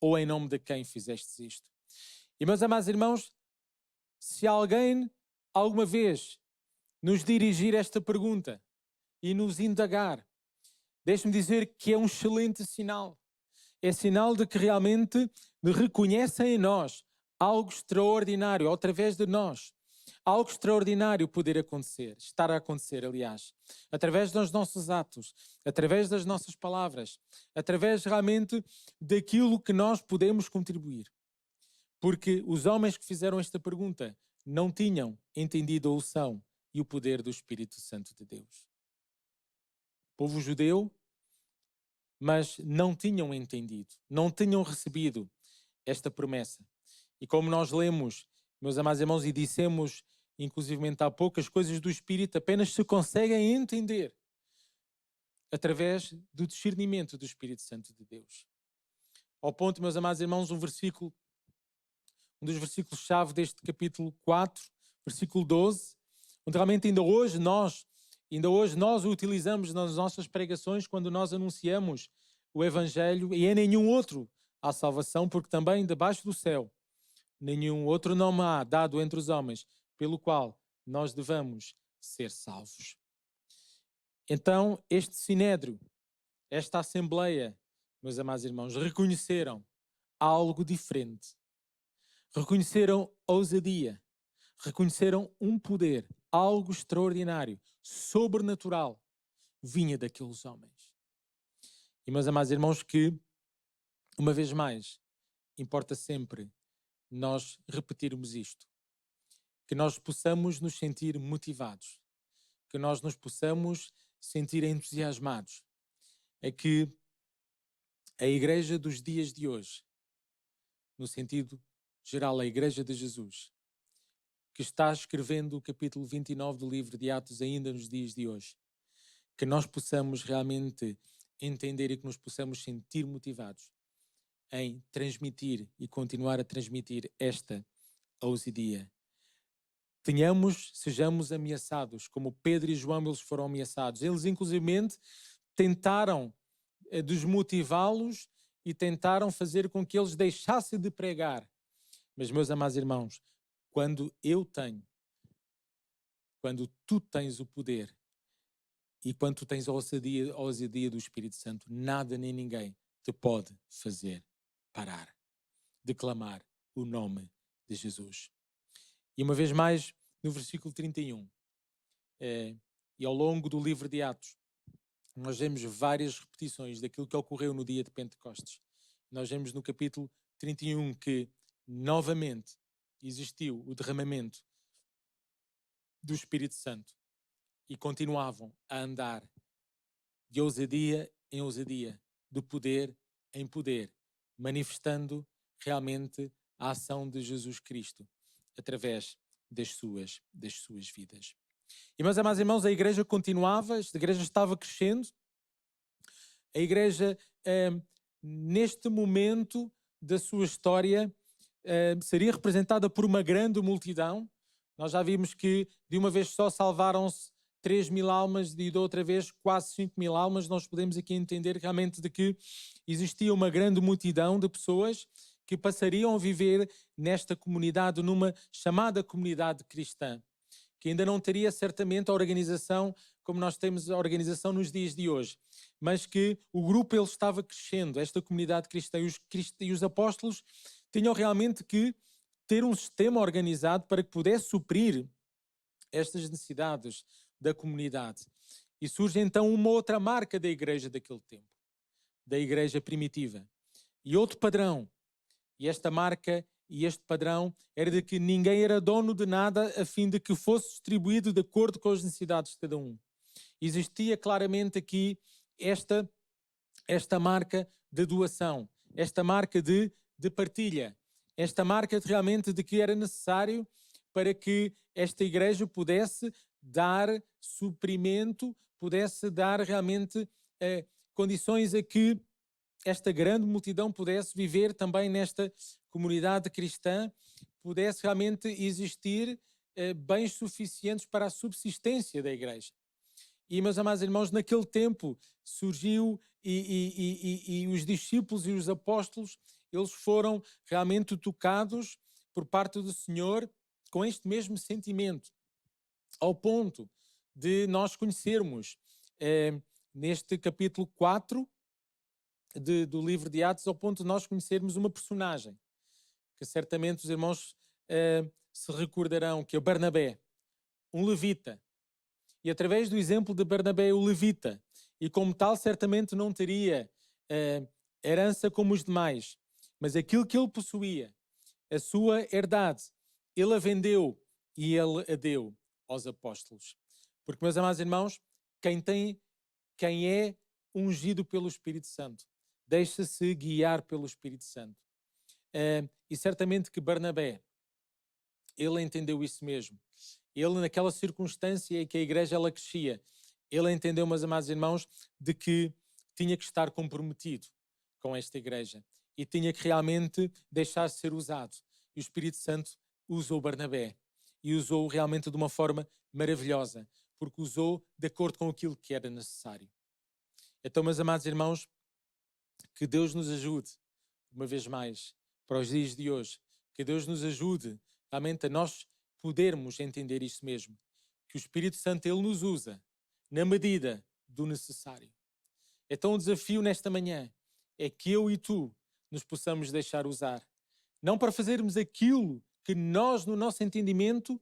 ou em nome de quem fizestes isto? E, meus amados irmãos, se alguém alguma vez nos dirigir esta pergunta e nos indagar, deixe-me dizer que é um excelente sinal. É sinal de que realmente reconhecem em nós algo extraordinário, através de nós. Algo extraordinário poder acontecer, estar a acontecer, aliás, através dos nossos atos, através das nossas palavras, através realmente daquilo que nós podemos contribuir. Porque os homens que fizeram esta pergunta não tinham entendido a unção e o poder do Espírito Santo de Deus. Povo judeu, mas não tinham entendido, não tinham recebido esta promessa. E como nós lemos, meus amados irmãos, e dissemos, inclusivamente há pouco, as coisas do Espírito apenas se conseguem entender através do discernimento do Espírito Santo de Deus. Ao ponto, meus amados irmãos, um dos versículos-chave deste capítulo 4, versículo 12, onde realmente ainda hoje nós o utilizamos nas nossas pregações quando nós anunciamos o Evangelho, e em nenhum outro há salvação, porque também debaixo do céu nenhum outro nome há dado entre os homens pelo qual nós devamos ser salvos. Então, este sinédrio, esta assembleia, meus amados irmãos, reconheceram algo diferente. Reconheceram ousadia, reconheceram um poder, algo extraordinário, sobrenatural, vinha daqueles homens. E, meus amados irmãos, que, uma vez mais, importa sempre nós repetirmos isto. Que nós possamos nos sentir motivados, que nós nos possamos sentir entusiasmados. É que a Igreja dos dias de hoje, no sentido geral, a Igreja de Jesus, que está escrevendo o capítulo 29 do livro de Atos ainda nos dias de hoje, que nós possamos realmente entender e que nos possamos sentir motivados em transmitir e continuar a transmitir esta ousadia. Sejamos ameaçados, como Pedro e João eles foram ameaçados. Eles, inclusivamente, tentaram desmotivá-los e tentaram fazer com que eles deixassem de pregar. Mas, meus amados irmãos, quando tu tens o poder e quando tu tens a ousadia do Espírito Santo, nada nem ninguém te pode fazer parar. declamar o nome de Jesus. E uma vez mais, no versículo 31, e ao longo do livro de Atos, nós vemos várias repetições daquilo que ocorreu no dia de Pentecostes. Nós vemos no capítulo 31 que novamente existiu o derramamento do Espírito Santo e continuavam a andar de ousadia em ousadia, de poder em poder, manifestando realmente a ação de Jesus Cristo através das suas vidas. E meus amados irmãos, a igreja continuava, a igreja estava crescendo, a igreja neste momento da sua história seria representada por uma grande multidão. Nós já vimos que de uma vez só salvaram-se 3.000 almas e de outra vez quase 5.000 almas. Nós podemos aqui entender realmente de que existia uma grande multidão de pessoas que passariam a viver nesta comunidade, numa chamada comunidade cristã, que ainda não teria certamente a organização como nós temos a organização nos dias de hoje, mas que o grupo ele estava crescendo, esta comunidade cristã, e os apóstolos tinham realmente que ter um sistema organizado para que pudesse suprir estas necessidades da comunidade. E surge então uma outra marca da igreja daquele tempo, da igreja primitiva. E outro padrão, e esta marca e este padrão era de que ninguém era dono de nada a fim de que fosse distribuído de acordo com as necessidades de cada um. Existia claramente aqui esta marca de doação, esta marca de partilha, esta marca realmente de que era necessário para que esta igreja pudesse dar suprimento, pudesse dar realmente condições a que esta grande multidão pudesse viver também nesta comunidade cristã, pudesse realmente existir bens suficientes para a subsistência da igreja. E, meus amados irmãos, naquele tempo surgiu e os discípulos e os apóstolos, eles foram realmente tocados por parte do Senhor com este mesmo sentimento, ao ponto de nós conhecermos neste capítulo 4 do livro de Atos, ao ponto de nós conhecermos uma personagem, que certamente os irmãos se recordarão, que é o Barnabé, um levita. E através do exemplo de Barnabé, o levita, e como tal certamente não teria herança como os demais, mas aquilo que ele possuía, a sua herdade, ele a vendeu e ele a deu aos apóstolos. Porque, meus amados irmãos, quem é ungido pelo Espírito Santo, deixa-se guiar pelo Espírito Santo. E certamente que Barnabé, ele entendeu isso mesmo. Ele, naquela circunstância em que a igreja ela crescia, ele entendeu, meus amados irmãos, de que tinha que estar comprometido com esta igreja e tinha que realmente deixar-se ser usado. E o Espírito Santo usou Barnabé e usou realmente de uma forma maravilhosa, porque usou de acordo com aquilo que era necessário. Então, meus amados irmãos, que Deus nos ajude, uma vez mais, para os dias de hoje, que Deus nos ajude realmente a nós podermos entender isso mesmo, que o Espírito Santo ele nos usa na medida do necessário. Então o desafio nesta manhã é que eu e tu nos possamos deixar usar, não para fazermos aquilo que nós no nosso entendimento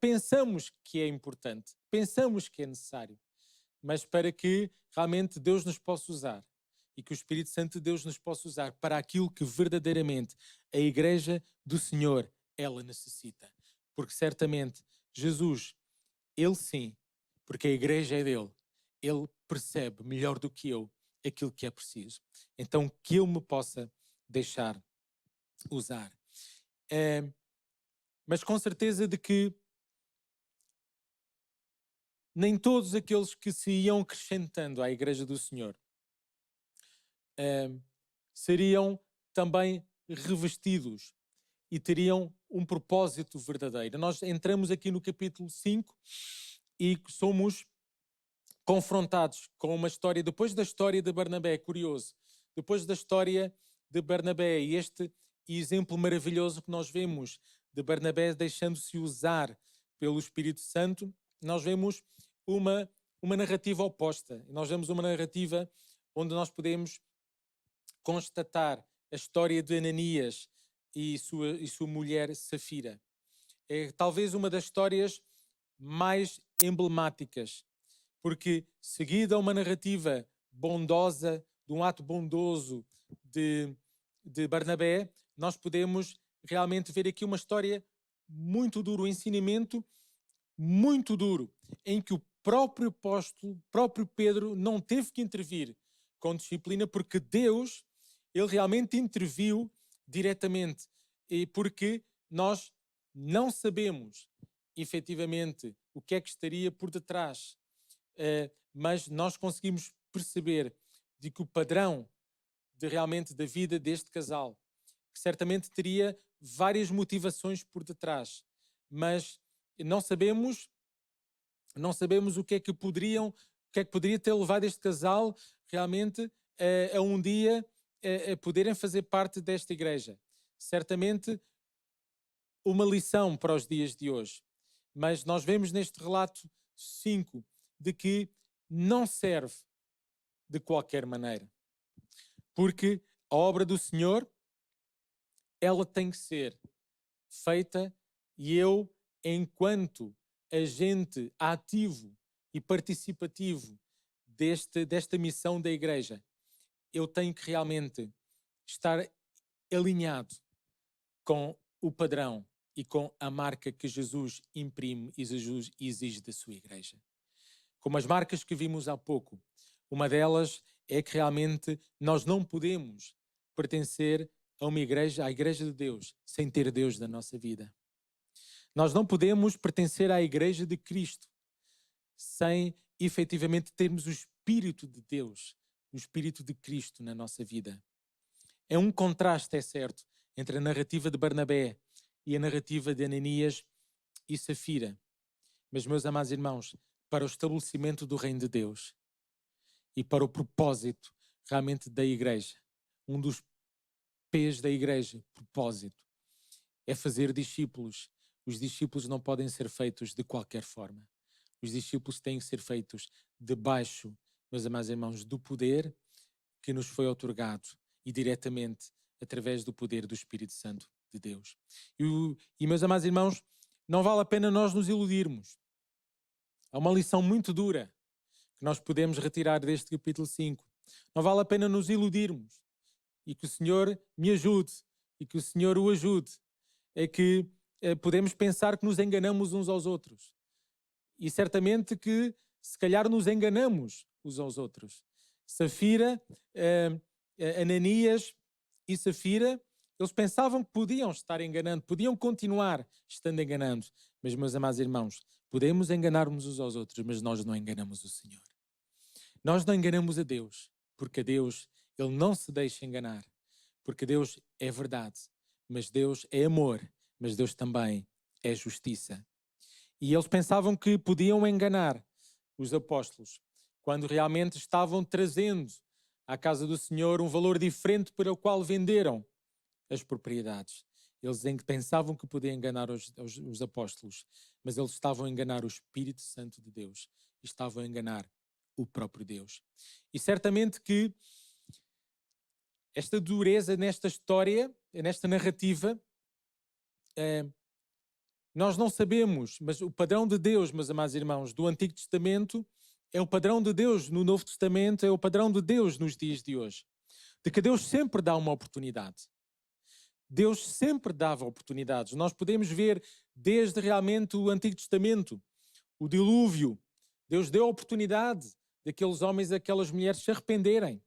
pensamos que é importante, pensamos que é necessário, mas para que realmente Deus nos possa usar e que o Espírito Santo de Deus nos possa usar para aquilo que verdadeiramente a igreja do Senhor ela necessita. Porque certamente Jesus, ele sim, porque a igreja é dele, ele percebe melhor do que eu aquilo que é preciso. Então que eu me possa deixar usar. Mas com certeza de que nem todos aqueles que se iam acrescentando à igreja do Senhor seriam também revestidos e teriam um propósito verdadeiro. Nós entramos aqui no capítulo 5 e somos confrontados com uma história, depois da história de Barnabé, curioso, depois da história de Barnabé e este exemplo maravilhoso que nós vemos de Barnabé deixando-se usar pelo Espírito Santo, nós vemos uma narrativa oposta. Nós vemos uma narrativa onde nós podemos constatar a história de Ananias e sua mulher Safira. É talvez uma das histórias mais emblemáticas, porque seguida uma narrativa bondosa, de um ato bondoso de Barnabé, nós podemos realmente ver aqui uma história muito dura, um ensinamento muito duro, em que o próprio apóstolo, próprio Pedro, não teve que intervir com disciplina, porque Deus, ele realmente interviu diretamente, e porque nós não sabemos efetivamente o que é que estaria por detrás, mas nós conseguimos perceber de que o padrão realmente da vida deste casal, que certamente teria várias motivações por detrás, mas não sabemos o que é que poderia ter levado este casal realmente a um dia a poderem fazer parte desta igreja. Certamente uma lição para os dias de hoje. Mas nós vemos neste relato 5 de que não serve de qualquer maneira. Porque a obra do Senhor, ela tem que ser feita, e eu, enquanto agente ativo e participativo desta missão da igreja, eu tenho que realmente estar alinhado com o padrão e com a marca que Jesus imprime e Jesus exige da sua igreja. Como as marcas que vimos há pouco, uma delas é que realmente nós não podemos pertencer a uma igreja, à igreja de Deus, sem ter Deus na nossa vida. Nós não podemos pertencer à igreja de Cristo sem efetivamente termos o Espírito de Deus, o Espírito de Cristo na nossa vida. É um contraste, é certo, entre a narrativa de Barnabé e a narrativa de Ananias e Safira. Mas, meus amados irmãos, para o estabelecimento do reino de Deus e para o propósito realmente da igreja, um dos P's da igreja, propósito, é fazer discípulos. Os discípulos não podem ser feitos de qualquer forma. Os discípulos têm que ser feitos debaixo, meus amados irmãos, do poder que nos foi outorgado e diretamente através do poder do Espírito Santo de Deus. E meus amados irmãos, não vale a pena nós nos iludirmos. Há uma lição muito dura que nós podemos retirar deste capítulo 5. Não vale a pena nos iludirmos, e que o Senhor me ajude e que o Senhor o ajude. É que podemos pensar que nos enganamos uns aos outros. E certamente que se calhar nos enganamos uns aos outros. Safira, Ananias e Safira, eles pensavam que podiam estar enganando, podiam continuar estando enganando. Mas, meus amados irmãos, podemos enganar-nos uns aos outros, mas nós não enganamos o Senhor. Nós não enganamos a Deus, porque a Deus, Ele não se deixa enganar. Porque Deus é verdade, mas Deus é amor, mas Deus também é justiça. E eles pensavam que podiam enganar os apóstolos, quando realmente estavam trazendo à casa do Senhor um valor diferente para o qual venderam as propriedades. Eles pensavam que podiam enganar os apóstolos, mas eles estavam a enganar o Espírito Santo de Deus, e estavam a enganar o próprio Deus. E certamente que esta dureza nesta história, nesta narrativa, nós não sabemos, mas o padrão de Deus, meus amados irmãos, do Antigo Testamento é o padrão de Deus no Novo Testamento, é o padrão de Deus nos dias de hoje. De que Deus sempre dá uma oportunidade. Deus sempre dava oportunidades. Nós podemos ver desde realmente o Antigo Testamento, o dilúvio. Deus deu a oportunidade daqueles homens e daquelas mulheres se arrependerem.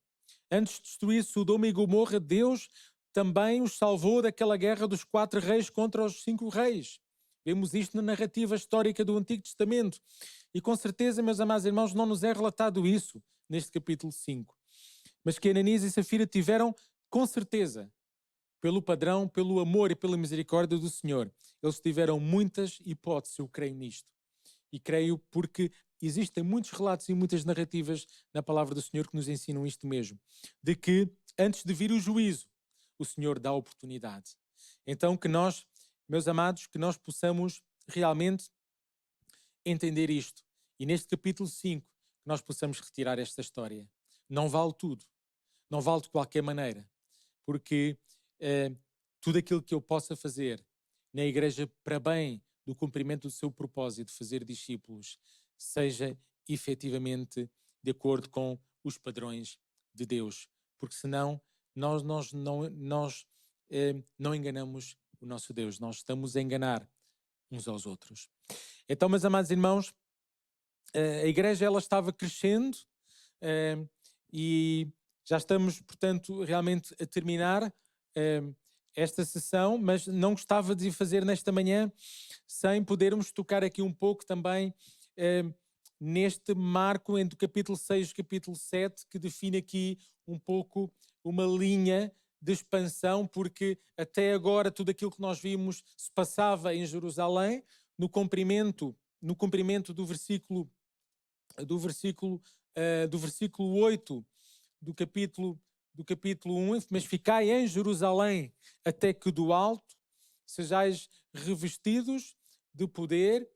Antes de destruir Sodoma e Gomorra, Deus também os salvou daquela guerra dos 4 reis contra os 5 reis. Vemos isto na narrativa histórica do Antigo Testamento. E com certeza, meus amados irmãos, não nos é relatado isso neste capítulo 5. Mas que Ananias e Safira tiveram, com certeza, pelo padrão, pelo amor e pela misericórdia do Senhor, eles tiveram muitas hipóteses, eu creio nisto. E creio porque existem muitos relatos e muitas narrativas na palavra do Senhor que nos ensinam isto mesmo. De que, antes de vir o juízo, o Senhor dá oportunidade. Então que nós, meus amados, que nós possamos realmente entender isto. E neste capítulo 5, que nós possamos retirar esta história. Não vale tudo. Não vale de qualquer maneira. porque tudo aquilo que eu possa fazer na igreja para bem do cumprimento do seu propósito, fazer discípulos, seja efetivamente de acordo com os padrões de Deus, porque senão nós não enganamos o nosso Deus, nós estamos a enganar uns aos outros. Então, meus amados irmãos, a igreja ela estava crescendo e já estamos, portanto, realmente a terminar esta sessão, mas não gostava de fazer nesta manhã sem podermos tocar aqui um pouco também neste marco entre o capítulo 6 e o capítulo 7, que define aqui um pouco uma linha de expansão, porque até agora tudo aquilo que nós vimos se passava em Jerusalém, no cumprimento do versículo 8 do capítulo 1, mas ficai em Jerusalém até que do alto sejais revestidos de poder.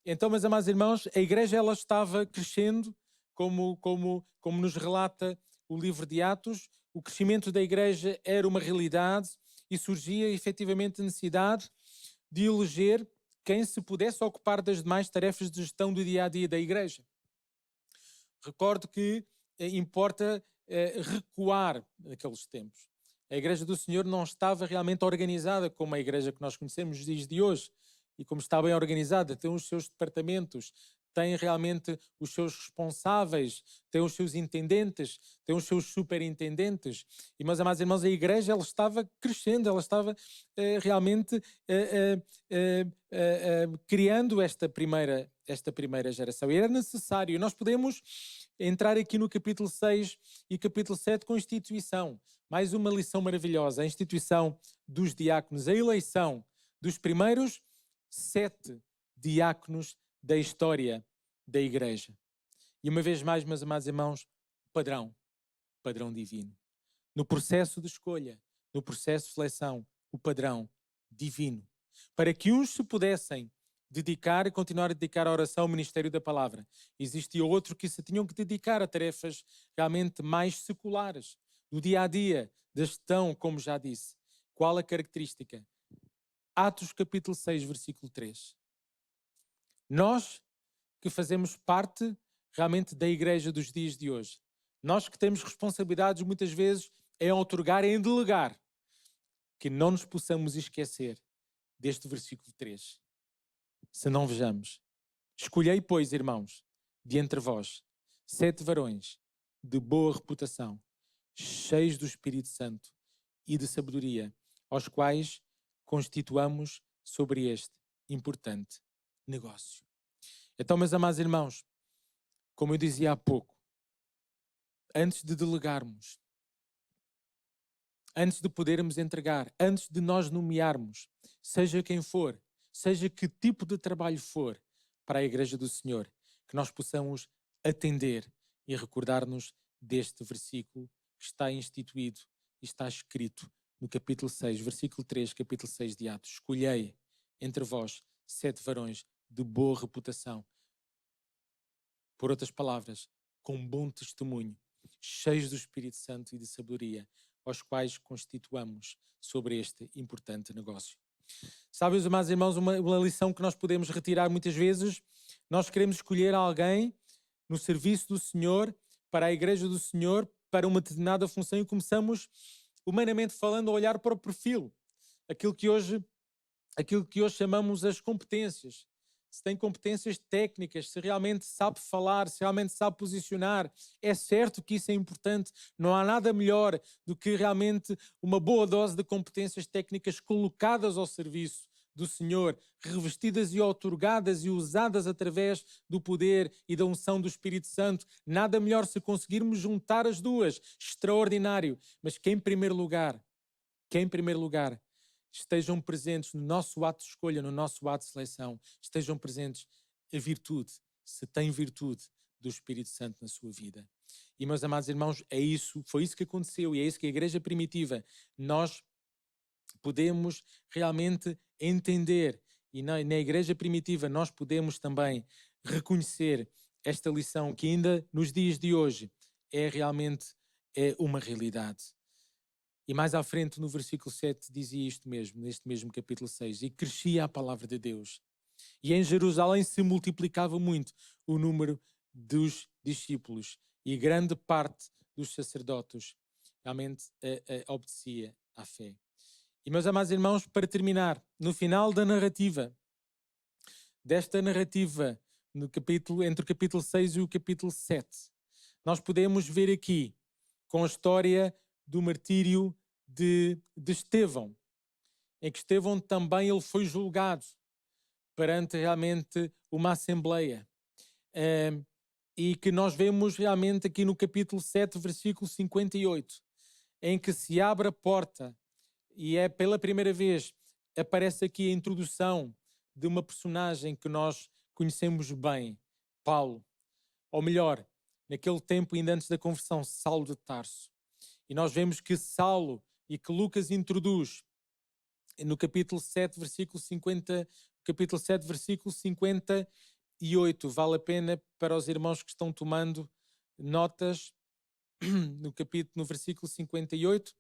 Então, meus amados irmãos, a igreja ela estava crescendo, como nos relata o livro de Atos. O crescimento da igreja era uma realidade e surgia efetivamente a necessidade de eleger quem se pudesse ocupar das demais tarefas de gestão do dia-a-dia da igreja. Recordo que importa recuar naqueles tempos. A Igreja do Senhor não estava realmente organizada como a igreja que nós conhecemos nos dias de hoje. E como está bem organizada, tem os seus departamentos, tem realmente os seus responsáveis, tem os seus intendentes, tem os seus superintendentes. E, meus amados irmãos, a igreja ela estava crescendo, ela estava realmente criando esta primeira geração. E era necessário. Nós podemos entrar aqui no capítulo 6 e capítulo 7 com instituição. Mais uma lição maravilhosa. A instituição dos diáconos, a eleição dos primeiros 7 diáconos da história da igreja. E uma vez mais, meus amados irmãos, padrão divino. No processo de escolha, no processo de seleção, o padrão divino. Para que uns se pudessem dedicar e continuar a dedicar à oração ao ministério da palavra. Existia outro que se tinham que dedicar a tarefas realmente mais seculares, do dia-a-dia, da gestão, como já disse. Qual a característica? Atos capítulo 6, versículo 3. Nós que fazemos parte realmente da igreja dos dias de hoje, nós que temos responsabilidades muitas vezes em outorgar, em delegar, que não nos possamos esquecer deste versículo 3. Se não vejamos, escolhei, pois, irmãos, de entre vós, 7 varões de boa reputação, cheios do Espírito Santo e de sabedoria, aos quais constituamos sobre este importante negócio. Então, meus amados irmãos, como eu dizia há pouco, antes de delegarmos, antes de podermos entregar, antes de nós nomearmos, seja quem for, seja que tipo de trabalho for para a Igreja do Senhor, que nós possamos atender e recordar-nos deste versículo que está instituído e está escrito no capítulo 6, versículo 3, capítulo 6 de Atos. Escolhei entre vós 7 varões de boa reputação. Por outras palavras, com bom testemunho, cheios do Espírito Santo e de sabedoria, aos quais constituamos sobre este importante negócio. Sabem, os amados irmãos, uma lição que nós podemos retirar muitas vezes, nós queremos escolher alguém no serviço do Senhor, para a Igreja do Senhor, para uma determinada função e começamos, humanamente falando, a olhar para o perfil, aquilo que hoje chamamos as competências. Se tem competências técnicas, se realmente sabe falar, se realmente sabe posicionar, é certo que isso é importante. Não há nada melhor do que realmente uma boa dose de competências técnicas colocadas ao serviço do Senhor, revestidas e outorgadas e usadas através do poder e da unção do Espírito Santo. Nada melhor se conseguirmos juntar as duas. Extraordinário. Mas que em primeiro lugar, estejam presentes no nosso ato de escolha, no nosso ato de seleção, estejam presentes a virtude, se tem virtude do Espírito Santo na sua vida. E, meus amados irmãos, foi isso que aconteceu e é isso que a igreja primitiva, nós podemos realmente entender e na igreja primitiva nós podemos também reconhecer esta lição que ainda nos dias de hoje é realmente uma realidade. E mais à frente, no versículo 7, dizia isto mesmo, neste mesmo capítulo 6. E crescia a palavra de Deus. E em Jerusalém se multiplicava muito o número dos discípulos. E grande parte dos sacerdotes realmente obedecia à fé. E, meus amados irmãos, para terminar, no final da narrativa, desta narrativa, entre o capítulo 6 e o capítulo 7, nós podemos ver aqui, com a história do martírio de Estevão, em que Estevão também ele foi julgado perante realmente uma assembleia. E que nós vemos realmente aqui no capítulo 7, versículo 58, em que se abre a porta e é pela primeira vez, aparece aqui a introdução de uma personagem que nós conhecemos bem, Paulo. Ou melhor, naquele tempo ainda antes da conversão, Saulo de Tarso. E nós vemos que Saulo, e que Lucas introduz no capítulo 7, versículo 50, capítulo 7, versículo 58. Vale a pena para os irmãos que estão tomando notas no versículo 58.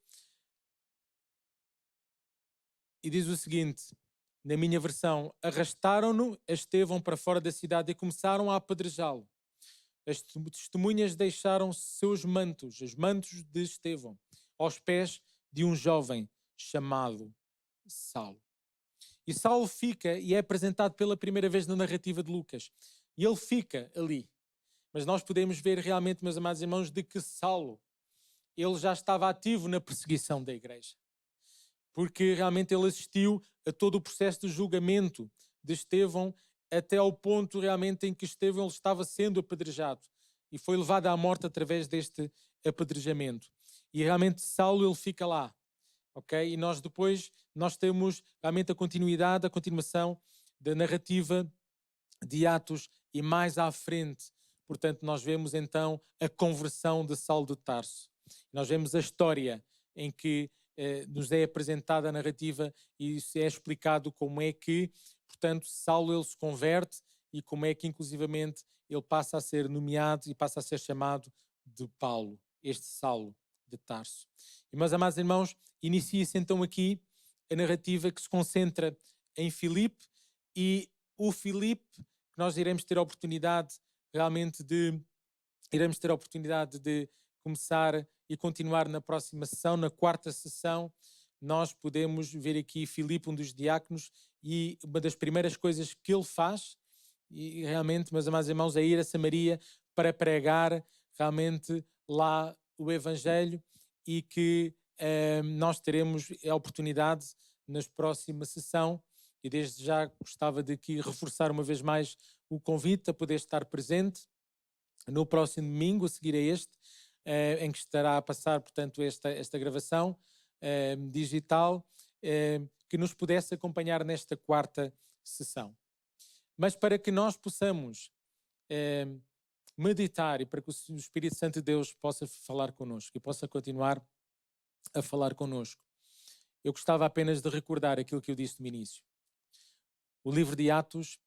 E diz o seguinte, na minha versão: arrastaram-no a Estevão para fora da cidade e começaram a apedrejá-lo. As testemunhas deixaram seus mantos, os mantos de Estevão, aos pés de um jovem chamado Saulo. E Saulo fica e é apresentado pela primeira vez na narrativa de Lucas. E ele fica ali. Mas nós podemos ver realmente, meus amados irmãos, de que Saulo, ele já estava ativo na perseguição da igreja. Porque realmente ele assistiu a todo o processo de julgamento de Estevão, até ao ponto realmente em que Estevão ele estava sendo apedrejado e foi levado à morte através deste apedrejamento. E realmente Saulo ele fica lá, ok? E nós depois temos realmente a continuação da narrativa de Atos e mais à frente, portanto, nós vemos então a conversão de Saulo de Tarso. Nós vemos a história em que nos é apresentada a narrativa e isso é explicado como é que, portanto, Saulo ele se converte e como é que, inclusivamente, ele passa a ser nomeado e passa a ser chamado de Paulo, este Saulo de Tarso. E, meus amados irmãos, inicia-se então aqui a narrativa que se concentra em Filipe e o Filipe, que nós iremos ter a oportunidade realmente de começar e continuar na próxima sessão, na quarta sessão, nós podemos ver aqui Filipe, um dos diáconos, e uma das primeiras coisas que ele faz, e realmente, meus amados irmãos, é ir a Samaria para pregar realmente lá o Evangelho e que nós teremos a oportunidade na próxima sessão, e desde já gostava de aqui reforçar uma vez mais o convite a poder estar presente no próximo domingo, a seguir a este, em que estará a passar, portanto, esta gravação digital, que nos pudesse acompanhar nesta quarta sessão. Mas para que nós possamos meditar e para que o Espírito Santo de Deus possa falar connosco e possa continuar a falar connosco, eu gostava apenas de recordar aquilo que eu disse no início. O livro de Atos,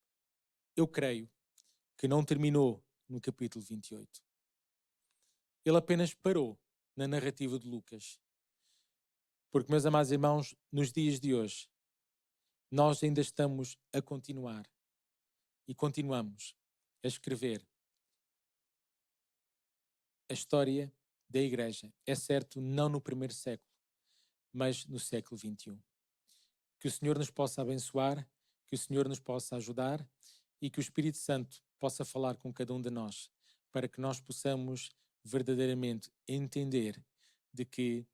eu creio que não terminou no capítulo 28. Ele apenas parou na narrativa de Lucas. Porque, meus amados irmãos, nos dias de hoje, nós ainda estamos a continuar e continuamos a escrever a história da Igreja. É certo, não no primeiro século, mas no século XXI. Que o Senhor nos possa abençoar, que o Senhor nos possa ajudar e que o Espírito Santo possa falar com cada um de nós, para que nós possamos verdadeiramente entender de que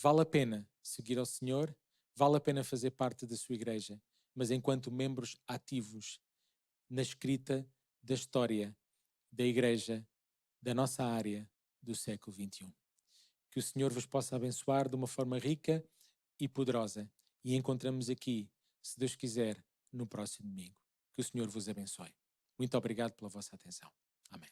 vale a pena seguir ao Senhor, vale a pena fazer parte da sua igreja, mas enquanto membros ativos na escrita da história da igreja da nossa área do século XXI. Que o Senhor vos possa abençoar de uma forma rica e poderosa e encontramos aqui, se Deus quiser, no próximo domingo. Que o Senhor vos abençoe. Muito obrigado pela vossa atenção. Amém.